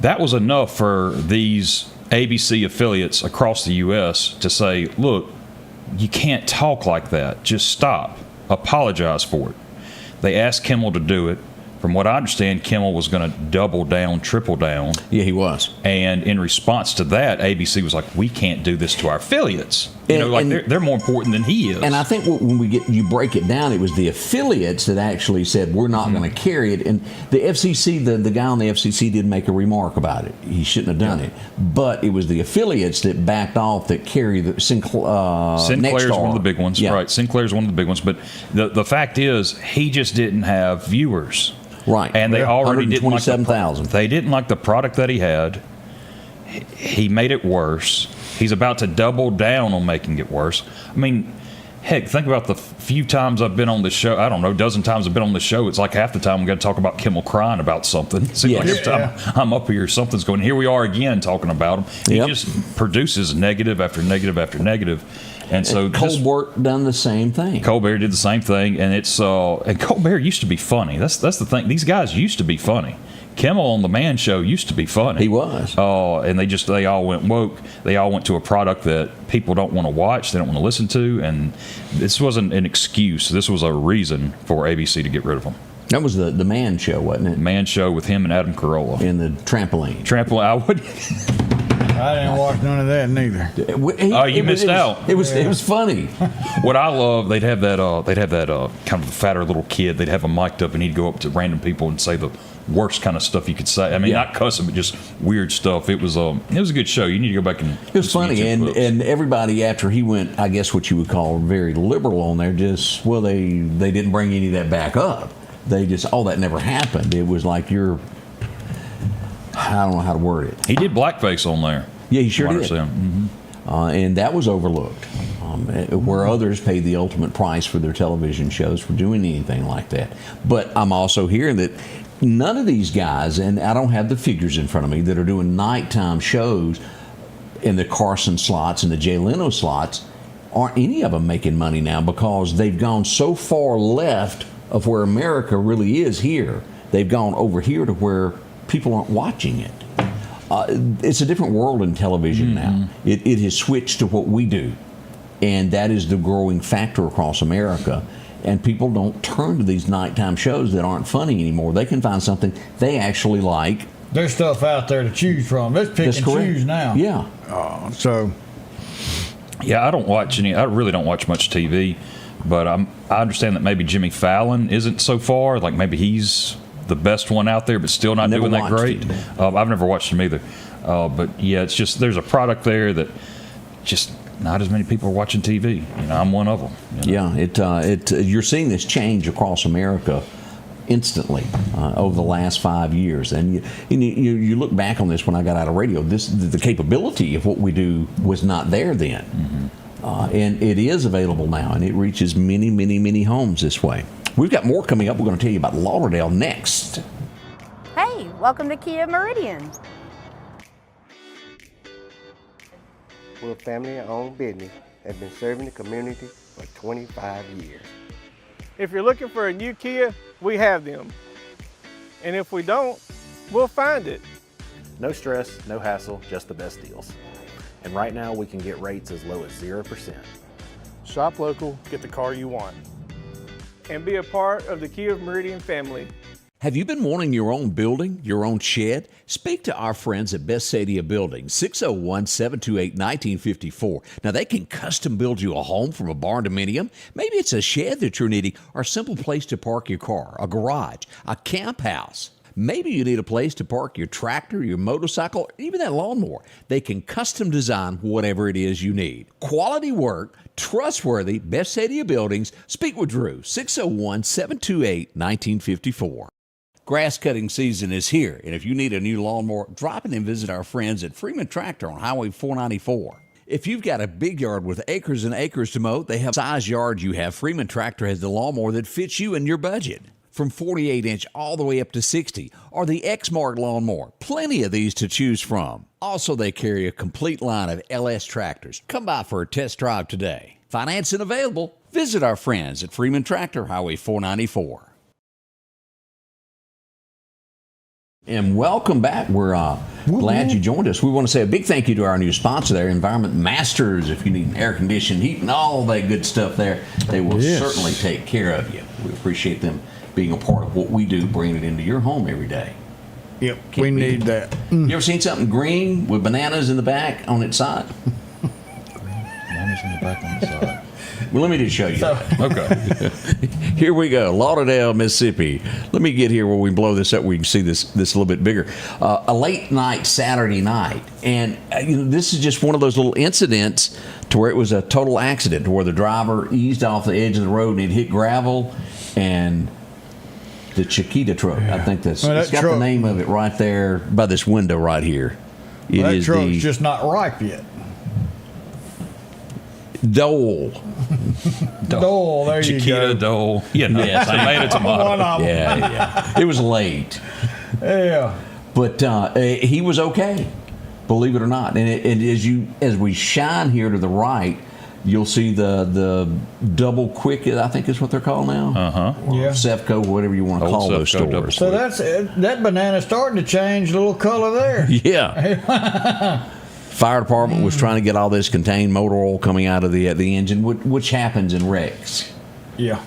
Speaker 14: that was enough for these ABC affiliates across the U.S. to say, look, you can't talk like that. Just stop. Apologize for it. They asked Kimmel to do it. From what I understand, Kimmel was going to double down, triple down.
Speaker 2: Yeah, he was.
Speaker 14: And in response to that, ABC was like, we can't do this to our affiliates. They're more important than he is.
Speaker 2: And I think when you break it down, it was the affiliates that actually said, we're not going to carry it. And the FCC, the guy on the FCC did make a remark about it. He shouldn't have done it. But it was the affiliates that backed off that carry the Sinclair's
Speaker 14: one of the big ones.
Speaker 2: Yeah.
Speaker 14: Right, Sinclair's one of the big ones. But the fact is, he just didn't have viewers.
Speaker 2: Right.
Speaker 14: And they already didn't like
Speaker 2: they
Speaker 14: didn't like the product that he had. He made it worse. He's about to double down on making it worse. I mean, heck, think about the few times I've been on this show. I don't know, a dozen times I've been on this show. It's like half the time I'm going to talk about Kimmel crying about something. It seems like every time I'm up here, something's going. Here we are again talking about him. He just produces negative after negative after negative. And so
Speaker 2: Colbert done the same thing.
Speaker 14: Colbert did the same thing, and it's and Colbert used to be funny. That's the thing. These guys used to be funny. Kimmel on the Man Show used to be funny.
Speaker 2: He was.
Speaker 14: And they all went woke. They all went to a product that people don't want to watch. They don't want to listen to. And this wasn't an excuse. This was a reason for ABC to get rid of them.
Speaker 2: That was the Man Show, wasn't it?
Speaker 14: Man Show with him and Adam Carolla.
Speaker 2: In the trampoline.
Speaker 14: I would.
Speaker 3: I didn't watch none of that neither.
Speaker 14: You missed out.
Speaker 2: It was funny.
Speaker 14: What I love, they'd have that kind of fatter little kid. They'd have him mic'd up, and he'd go up to random people and say the worst kind of stuff you could say. I mean, not cussing, but just weird stuff. It was a good show. You need to go back and.
Speaker 2: It was funny, and everybody after he went, I guess what you would call very liberal on there, they didn't bring any of that back up. They just that never happened. It was like I don't know how to word it.
Speaker 14: He did blackface on there.
Speaker 2: Yeah, he sure did.
Speaker 14: Mm-hmm.
Speaker 2: And that was overlooked, where others paid the ultimate price for their television shows for doing anything like that. But I'm also hearing that none of these guys, and I don't have the figures in front of me, that are doing nighttime shows in the Carson slots and the Jay Leno slots, aren't any of them making money now because they've gone so far left of where America really is here. They've gone over here to where people aren't watching it. It's a different world in television now. It has switched to what we do, and that is the growing factor across America. And people don't turn to these nighttime shows that aren't funny anymore. They can find something they actually like.
Speaker 3: There's stuff out there to choose from. Let's pick and choose now.
Speaker 2: Yeah.
Speaker 14: Yeah, I don't watch any. I really don't watch much TV, but I understand that maybe Jimmy Fallon isn't so far. Like maybe he's the best one out there, but still not doing that great. I've never watched him either. But yeah, it's just there's a product there that just not as many people are watching TV. I'm one of them.
Speaker 2: Yeah, you're seeing this change across America instantly over the last 5 years, and you look back on this when I got out of radio. The capability of what we do was not there then, and it is available now, and it reaches many, many, many homes this way. We've got more coming up. We're going to tell you about Lauderdale next.
Speaker 16: Hey, welcome to Kia Meridian.
Speaker 17: We're a family-owned business that's been serving the community for 25 years.
Speaker 18: If you're looking for a new Kia, we have them. And if we don't, we'll find it.
Speaker 19: No stress, no hassle, just the best deals. And right now we can get rates as low as 0%.
Speaker 18: Shop local, get the car you want. And be a part of the Kia Meridian family.
Speaker 2: Have you been wanting your own building, your own shed? Speak to our friends at Best Sadia Building, 601-728-1954. Now, they can custom build you a home from a barn dominium. Maybe it's a shed that you're needing or a simple place to park your car, a garage, a camp house. Maybe you need a place to park your tractor, your motorcycle, or even that lawnmower. They can custom design whatever it is you need. Quality work, trustworthy, Best Sadia Buildings. Speak with Drew, 601-728-1954. Grass cutting season is here, and if you need a new lawnmower, drop in and visit our friends at Freeman Tractor on Highway 494. If you've got a big yard with acres and acres to mow, they have the size yard you have. Freeman Tractor has the lawnmower that fits you and your budget. From 48-inch all the way up to 60, or the X-Mark lawnmower. Plenty of these to choose from. Also, they carry a complete line of LS tractors. Come by for a test drive today. Financing available. Visit our friends at Freeman Tractor, Highway 494. And welcome back. We're glad you joined us. We want to say a big thank you to our new sponsor there, Environment Masters. If you need air-conditioned heat and all that good stuff there, they will certainly take care of you. We appreciate them being a part of what we do, bringing it into your home every day.
Speaker 3: Yep, we need that.
Speaker 2: You ever seen something green with bananas in the back on its side?
Speaker 14: Bananas in the back on the side.
Speaker 2: Well, let me just show you.
Speaker 14: Okay.
Speaker 2: Here we go, Lauderdale, Mississippi. Let me get here where we blow this up. We can see this a little bit bigger. A late night Saturday night, and this is just one of those little incidents to where it was a total accident, to where the driver eased off the edge of the road and it hit gravel, and The Chiquita truck. I think that's
Speaker 3: Well,
Speaker 2: it's got the name of it right there by this window right here.
Speaker 3: That truck's just not ripe yet.
Speaker 2: Dole.
Speaker 3: Dole, there you go.
Speaker 14: Chiquita Dole. Yeah, yes, I made it to motto.
Speaker 2: Yeah. It was late.
Speaker 3: Yeah.
Speaker 2: But he was okay, believe it or not. And as we shine here to the right, you'll see the double quick, I think is what they're called now.
Speaker 3: Yeah.
Speaker 2: Sefco, whatever you want to call those stores.
Speaker 3: So that banana's starting to change a little color there.
Speaker 2: Yeah. Fire department was trying to get all this contained motor oil coming out of the engine, which happens in wrecks.
Speaker 3: Yeah.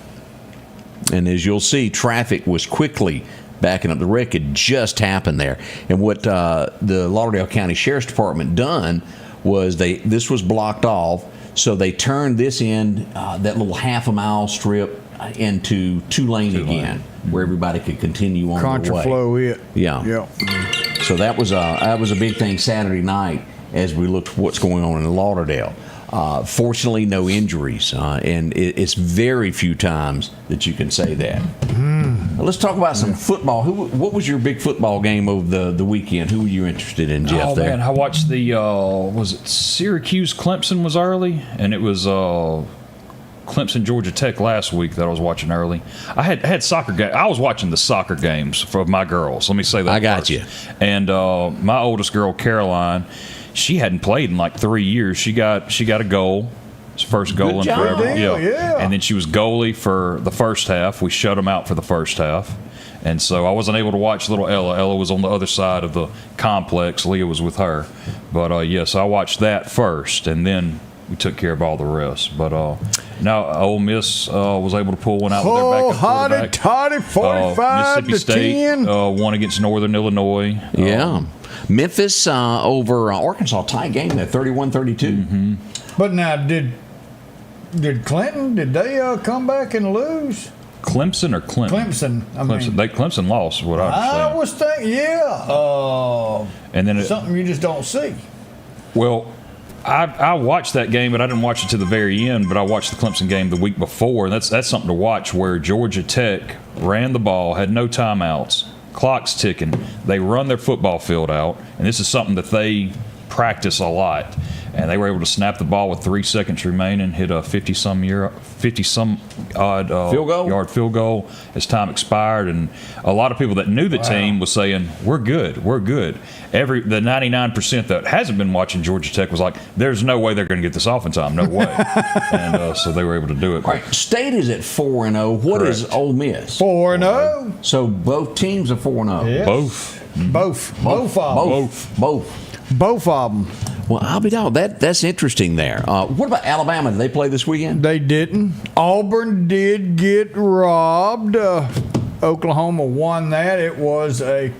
Speaker 2: And as you'll see, traffic was quickly backing up. The wreck had just happened there. And what the Lauderdale County Sheriff's Department done was this was blocked off, so they turned this end, that little half-a-mile strip, into two-lane again, where everybody could continue on their way.
Speaker 3: Contraflow it.
Speaker 2: Yeah. So that was a big thing Saturday night as we looked at what's going on in Lauderdale. Fortunately, no injuries, and it's very few times that you can say that. Now, let's talk about some football. What was your big football game over the weekend? Who were you interested in, Jeff?
Speaker 14: Oh man, I watched the was it Syracuse Clemson was early, and it was Clemson Georgia Tech last week that I was watching early. I had soccer game. I was watching the soccer games for my girls. Let me say that.
Speaker 2: I got
Speaker 14: first.
Speaker 2: you.
Speaker 14: And my oldest girl, Caroline, she hadn't played in like 3 years. She got a goal. It's her first goal in forever.
Speaker 3: Yeah.
Speaker 14: And then she was goalie for the first half. We shut them out for the first half. And so I wasn't able to watch little Ella. Ella was on the other side of the complex. Leah was with her. But, so I watched that first, and then we took care of all the rest. But now Ole Miss was able to pull one out with their backup quarterback.
Speaker 3: Toddy, 45
Speaker 14: Mississippi
Speaker 3: to
Speaker 14: State
Speaker 3: 10.
Speaker 14: won against Northern Illinois.
Speaker 2: Yeah. Memphis over Arkansas, tie game there, 31-32.
Speaker 3: But now, did Clinton, did they come back and lose?
Speaker 14: Clemson or Clinton?
Speaker 3: Clemson.
Speaker 14: Clemson lost, what I understand.
Speaker 3: I was thinking,
Speaker 14: and then
Speaker 3: something you just don't see.
Speaker 14: Well, I watched that game, but I didn't watch it to the very end. But I watched the Clemson game the week before, and that's something to watch. Where Georgia Tech ran the ball, had no timeouts, clock's ticking. They run their football field out, and this is something that they practice a lot. And they were able to snap the ball with 3 seconds remaining, hit a 50-some odd yard field goal as time expired. And a lot of people that knew the team was saying, "We're good. The 99% that hasn't been watching Georgia Tech was like, "There's no way they're going to get this off in time. No way." And so they were able to do it.
Speaker 2: Right. State is at 4-0. What
Speaker 14: Correct.
Speaker 2: is Ole Miss?
Speaker 3: 4-0.
Speaker 2: So both teams are 4-0.
Speaker 3: Yes. Both of them.
Speaker 2: Well, I'll be down. That's interesting there. What about Alabama? Did they play this weekend?
Speaker 3: They didn't. Auburn did get robbed. Oklahoma won that. It was a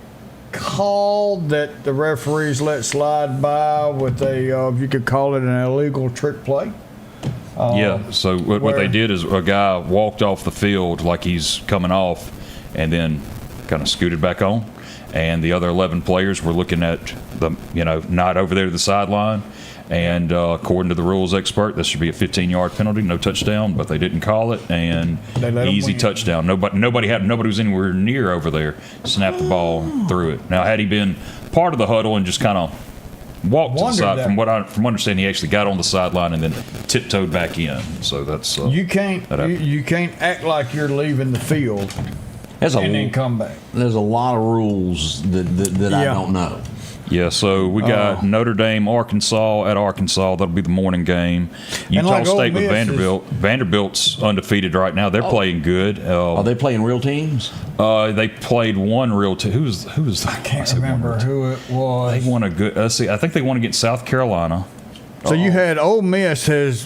Speaker 3: call that the referees let slide by with you could call it an illegal trick play.
Speaker 14: So what they did is a guy walked off the field like he's coming off and then kind of scooted back on. And the other 11 players were looking at not over there to the sideline. And according to the rules expert, this should be a 15-yard penalty, no touchdown, but they didn't call it, and easy touchdown. Nobody was anywhere near over there. Snapped the ball through it. Now, had he been part of the huddle and just kind of walked to the side, from understanding, he actually got on the sideline and then tiptoed back in. So that's
Speaker 3: you can't act like you're leaving the field. Then come back.
Speaker 2: There's a lot of rules that I don't know.
Speaker 14: Yeah, so we got Notre Dame, Arkansas at Arkansas. That'll be the morning game. Utah State with Vanderbilt. Vanderbilt's undefeated right now. They're playing good.
Speaker 2: Are they playing real teams?
Speaker 14: They played one real team. Who was?
Speaker 3: I can't remember who it was.
Speaker 14: They won a good. Let's see. I think they won against South Carolina.
Speaker 3: So you had Ole Miss they're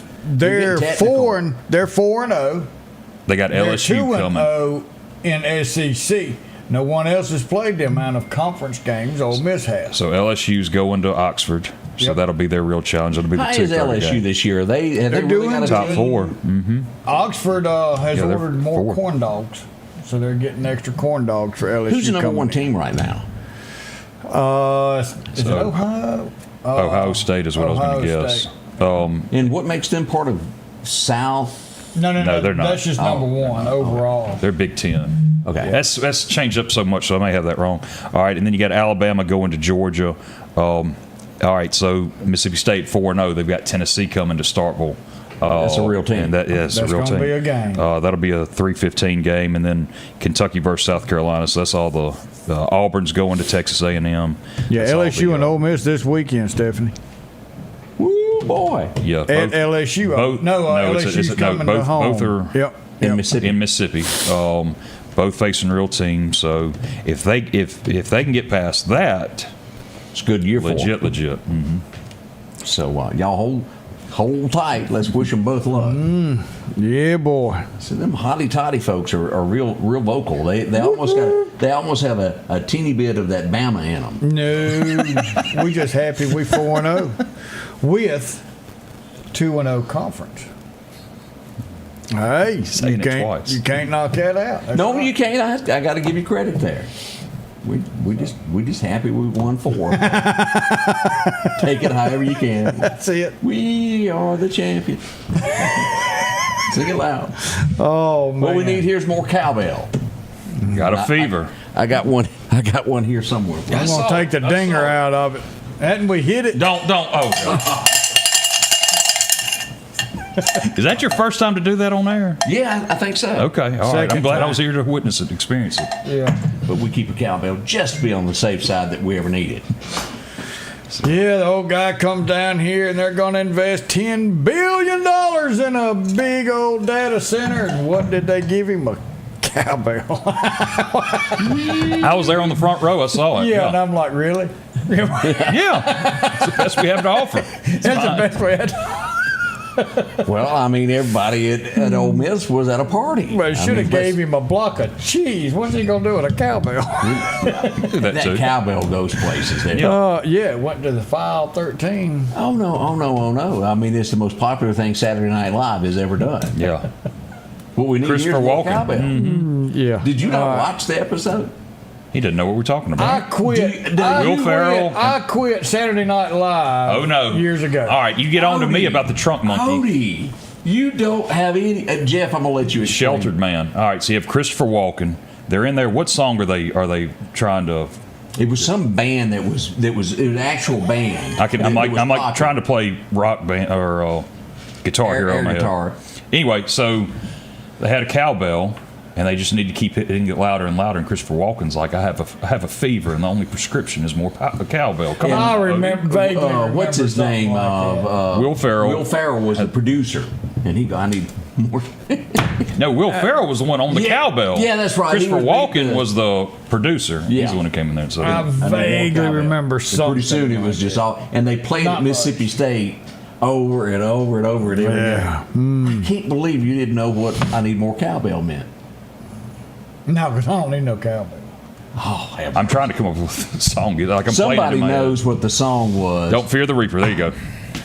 Speaker 3: 4-0.
Speaker 14: They got LSU coming.
Speaker 3: 2-0 in SEC. No one else has played the amount of conference games Ole Miss has.
Speaker 14: So LSU's going to Oxford. So that'll be their real challenge. It'll be the 2:30
Speaker 2: is LSU
Speaker 14: game.
Speaker 2: this year? They're
Speaker 3: doing
Speaker 2: really got a
Speaker 14: top
Speaker 2: team?
Speaker 14: 4. Mm-hmm.
Speaker 3: Oxford has ordered more
Speaker 14: 4.
Speaker 3: corn dogs, so they're getting extra corn dogs for LSU.
Speaker 2: Who's the number one team right now?
Speaker 3: Is it Ohio?
Speaker 14: Ohio State is what I was going to guess.
Speaker 2: And what makes them part of South?
Speaker 3: No,
Speaker 14: they're not.
Speaker 3: That's just number one overall.
Speaker 14: They're Big Ten.
Speaker 2: Okay.
Speaker 14: That's changed up so much, so I may have that wrong. All right, and then you got Alabama going to Georgia. All right, so Mississippi State 4-0. They've got Tennessee coming to Starkville.
Speaker 2: That's a real team.
Speaker 14: And that's a real team.
Speaker 3: That's going to be a game.
Speaker 14: That'll be a 3:15 game, and then Kentucky versus South Carolina. So that's all the Auburn's going to Texas A&M.
Speaker 3: Yeah,
Speaker 14: that's
Speaker 3: LSU and Ole Miss this weekend, Stephanie.
Speaker 2: Woo, boy.
Speaker 14: Yeah,
Speaker 3: At LSU. LSU's coming to home.
Speaker 14: Both are in Mississippi. Both facing real teams. So if they can get past that,
Speaker 2: it's a good year for them.
Speaker 14: Legit. Mm-hmm.
Speaker 2: So y'all hold tight. Let's wish them both luck.
Speaker 3: Yeah, boy.
Speaker 2: So them hotty toddy folks are real vocal. They almost have a teeny bit of that Bama in them.
Speaker 3: No, we just happy we 4-0 with 2-0 conference. Hey, you can't knock that out. That's
Speaker 2: no,
Speaker 3: right.
Speaker 2: you can't. I got to give you credit there. We just happy we won 4. Take it however you can.
Speaker 3: That's it.
Speaker 2: We are the champion. Sing it loud.
Speaker 3: Oh man!
Speaker 2: What we need here is more cowbell.
Speaker 14: Got a fever.
Speaker 2: I got one here somewhere.
Speaker 3: I'm gonna take the dinger out of it. Hadn't we hit it?
Speaker 14: Don't. Oh. God. Is that your first time to do that on air?
Speaker 2: Yeah, I think so.
Speaker 14: Okay, all right. I'm glad I was here to witness it, experience it.
Speaker 3: Yeah.
Speaker 2: But we keep a cowbell just to be on the safe side that we ever need it.
Speaker 3: Yeah, the old guy comes down here and they're going to invest $10 billion in a big old data center. And what did they give him? A cowbell.
Speaker 14: I was there on the front row. I saw it.
Speaker 3: Yeah, and I'm like, really?
Speaker 14: Yeah. It's the best we have to offer.
Speaker 3: That's the best we had to
Speaker 2: Well, I mean, everybody at Ole Miss was at a party.
Speaker 3: Well, should have gave him a block of cheese. What's he going to do with a cowbell?
Speaker 2: that cowbell goes places.
Speaker 3: Yeah, it went to the File 13.
Speaker 2: Oh, no. I mean, it's the most popular thing Saturday Night Live has ever done.
Speaker 14: Yeah.
Speaker 2: What we need
Speaker 14: Christopher
Speaker 2: here is more
Speaker 14: Walken.
Speaker 2: cowbell.
Speaker 3: Mm-hmm. Yeah.
Speaker 2: Did you not watch the episode?
Speaker 14: He didn't know what we're talking about.
Speaker 3: I quit. I quit Saturday Night Live.
Speaker 14: Oh no!
Speaker 3: Years ago.
Speaker 14: All right, you get on to me about the trunk monkey.
Speaker 2: Cody, you don't have any. Jeff, I'm gonna let you explain.
Speaker 14: Sheltered man. All right, so you have Christopher Walken. They're in there. What song are they trying to?
Speaker 2: It was some band that was an actual band.
Speaker 14: I'm like trying to play rock band or Guitar Hero.
Speaker 2: Air guitar.
Speaker 14: Anyway, so they had a cowbell. And they just need to keep hitting it louder and louder. And Christopher Walken's like, I have a fever, and the only prescription is more cowbell. Come on.
Speaker 3: I remember vaguely.
Speaker 2: What's his name?
Speaker 14: Will Ferrell.
Speaker 2: Will Ferrell was the producer, and I need more.
Speaker 14: No, Will Ferrell was the one on the cowbell.
Speaker 2: Yeah, that's right.
Speaker 14: Christopher Walken was the producer.
Speaker 2: Yeah.
Speaker 14: He's the one who came in there. So
Speaker 3: I vaguely remember something.
Speaker 2: Pretty soon it was just all, and they played at Mississippi State over and over and over and over again. I can't believe you didn't know what I need more cowbell meant.
Speaker 3: No, because I don't need no cowbell.
Speaker 2: Oh,
Speaker 14: I'm trying to come up with a song. Like I'm
Speaker 2: somebody
Speaker 14: playing it in my
Speaker 2: knows
Speaker 14: head.
Speaker 2: what the song was.
Speaker 14: Don't fear the Reaper. There you go.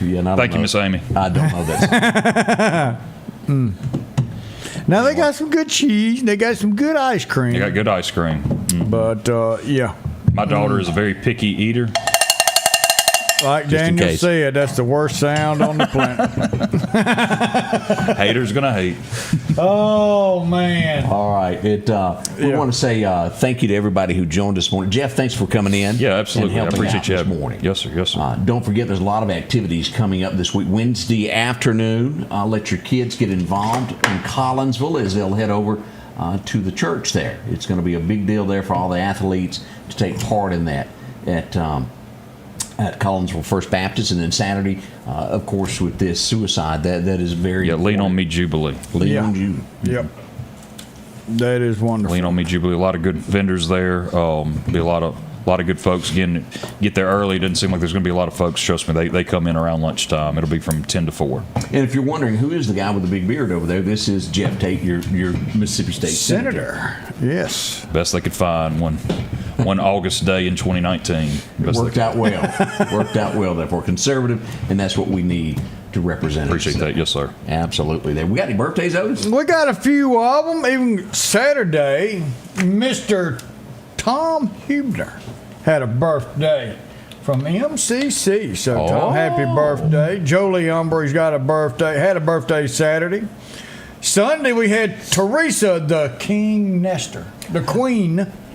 Speaker 2: Yeah,
Speaker 14: Thank you, Miss Amy.
Speaker 2: I don't know that.
Speaker 3: Now they got some good cheese. They got some good ice cream.
Speaker 14: They got good ice cream.
Speaker 3: But yeah,
Speaker 14: my daughter is a very picky eater.
Speaker 3: Like Daniel said, that's the worst sound on the planet.
Speaker 14: Haters gonna hate.
Speaker 3: Oh man!
Speaker 2: All right, we want to say thank you to everybody who joined us this morning. Jeff, thanks for coming in.
Speaker 14: Yeah, absolutely. I appreciate you
Speaker 2: this morning.
Speaker 14: Yes, sir. Yes, sir.
Speaker 2: Don't forget, there's a lot of activities coming up this week. Wednesday afternoon, let your kids get involved in Collinsville as they'll head over to the church there. It's going to be a big deal there for all the athletes to take part in that at Collinsville First Baptist, and then Saturday, of course, with this suicide, that is very
Speaker 14: Lean on Me Jubilee.
Speaker 2: Lean on you.
Speaker 3: Yep. That is wonderful.
Speaker 14: Lean on Me Jubilee. A lot of good vendors there. Be a lot of good folks. Again, get there early. It doesn't seem like there's going to be a lot of folks. Trust me, they come in around lunchtime. It'll be from 10 to 4.
Speaker 2: And if you're wondering who is the guy with the big beard over there, this is Jeff Tate, your Mississippi State Senator.
Speaker 3: Yes.
Speaker 14: Best they could find one August day in 2019.
Speaker 2: Worked out well there for conservative, and that's what we need to represent.
Speaker 14: Appreciate that. Yes, sir.
Speaker 2: Absolutely. We got any birthdays, Otis?
Speaker 3: We got a few of them. Even Saturday, Mr. Tom Hubner had a birthday from MCC. So, Tom, happy birthday. Jolie Umbry's got a birthday, had a birthday Saturday. Sunday we had Teresa, the Queen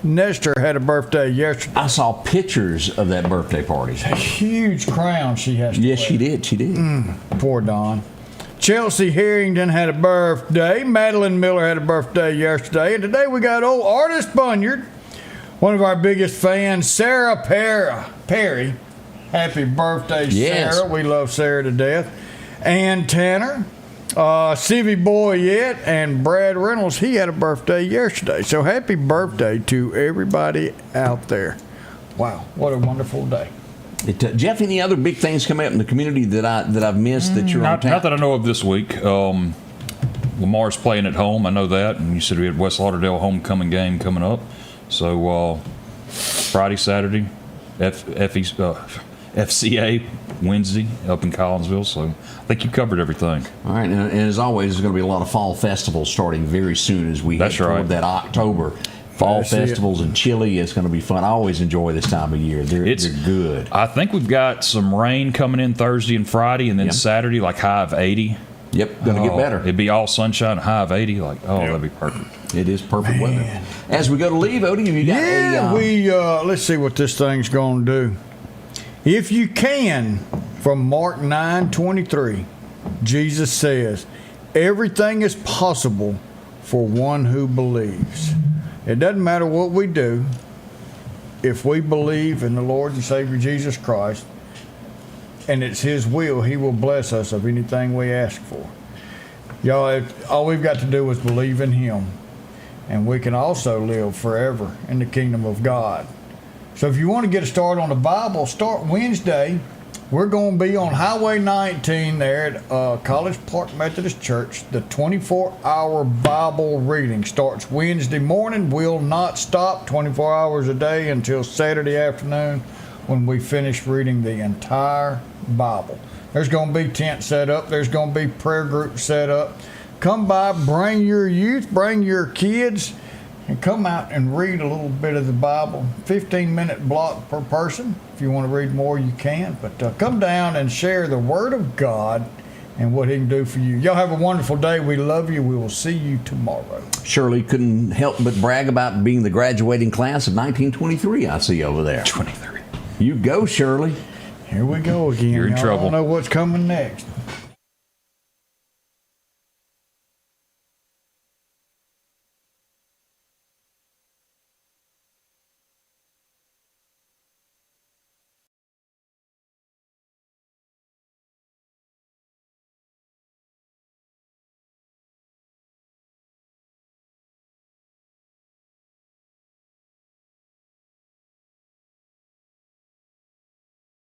Speaker 3: Nestor had a birthday yesterday.
Speaker 2: I saw pictures of that birthday party.
Speaker 3: A huge crown she has to wear.
Speaker 2: She did.
Speaker 3: Poor Don. Chelsea Harrington had a birthday. Madeline Miller had a birthday yesterday. And today we got old Artist Bunyard, one of our biggest fans, Sarah Perry. Happy birthday, Sarah. We love Sarah to death. Ann Tanner, Civvy Boyette, and Brad Reynolds, he had a birthday yesterday. So happy birthday to everybody out there. Wow, what a wonderful day.
Speaker 2: Jeff, any other big things coming up in the community that I've missed that you're on tap?
Speaker 14: Not that I know of this week. Lamar's playing at home. I know that. And you said we had West Lauderdale homecoming game coming up. So Friday, Saturday, FCA Wednesday up in Collinsville. So I think you covered everything.
Speaker 2: All right. And as always, there's going to be a lot of fall festivals starting very soon as we head toward that October. Fall festivals in Chile. It's going to be fun. I always enjoy this time of year. They're good.
Speaker 14: I think we've got some rain coming in Thursday and Friday, and then Saturday, like high of 80.
Speaker 2: Yep, going to get better.
Speaker 14: It'd be all sunshine, high of 80. That'd be perfect.
Speaker 2: It is perfect weather. As we go to leave, Odie, have you got
Speaker 3: let's see what this thing's going to do. If you can, from Mark 9:23, Jesus says, everything is possible for one who believes. It doesn't matter what we do. If we believe in the Lord and Savior Jesus Christ, and it's His will, He will bless us of anything we ask for. Y'all, all we've got to do is believe in Him, and we can also live forever in the kingdom of God. So if you want to get a start on the Bible, start Wednesday. We're going to be on Highway 19 there at College Park Methodist Church. The 24-hour Bible reading starts Wednesday morning. Will not stop 24 hours a day until Saturday afternoon when we finish reading the entire Bible. There's going to be tents set up. There's going to be prayer groups set up. Come by, bring your youth, bring your kids, and come out and read a little bit of the Bible. 15-minute block per person. If you want to read more, you can. But come down and share the Word of God and what He can do for you. Y'all have a wonderful day. We love you. We will see you tomorrow.
Speaker 2: Shirley couldn't help but brag about being the graduating class of 1923, I see over there.
Speaker 14: 23.
Speaker 2: You go, Shirley.
Speaker 3: Here we go again.
Speaker 14: You're in trouble.
Speaker 3: I don't know what's coming next.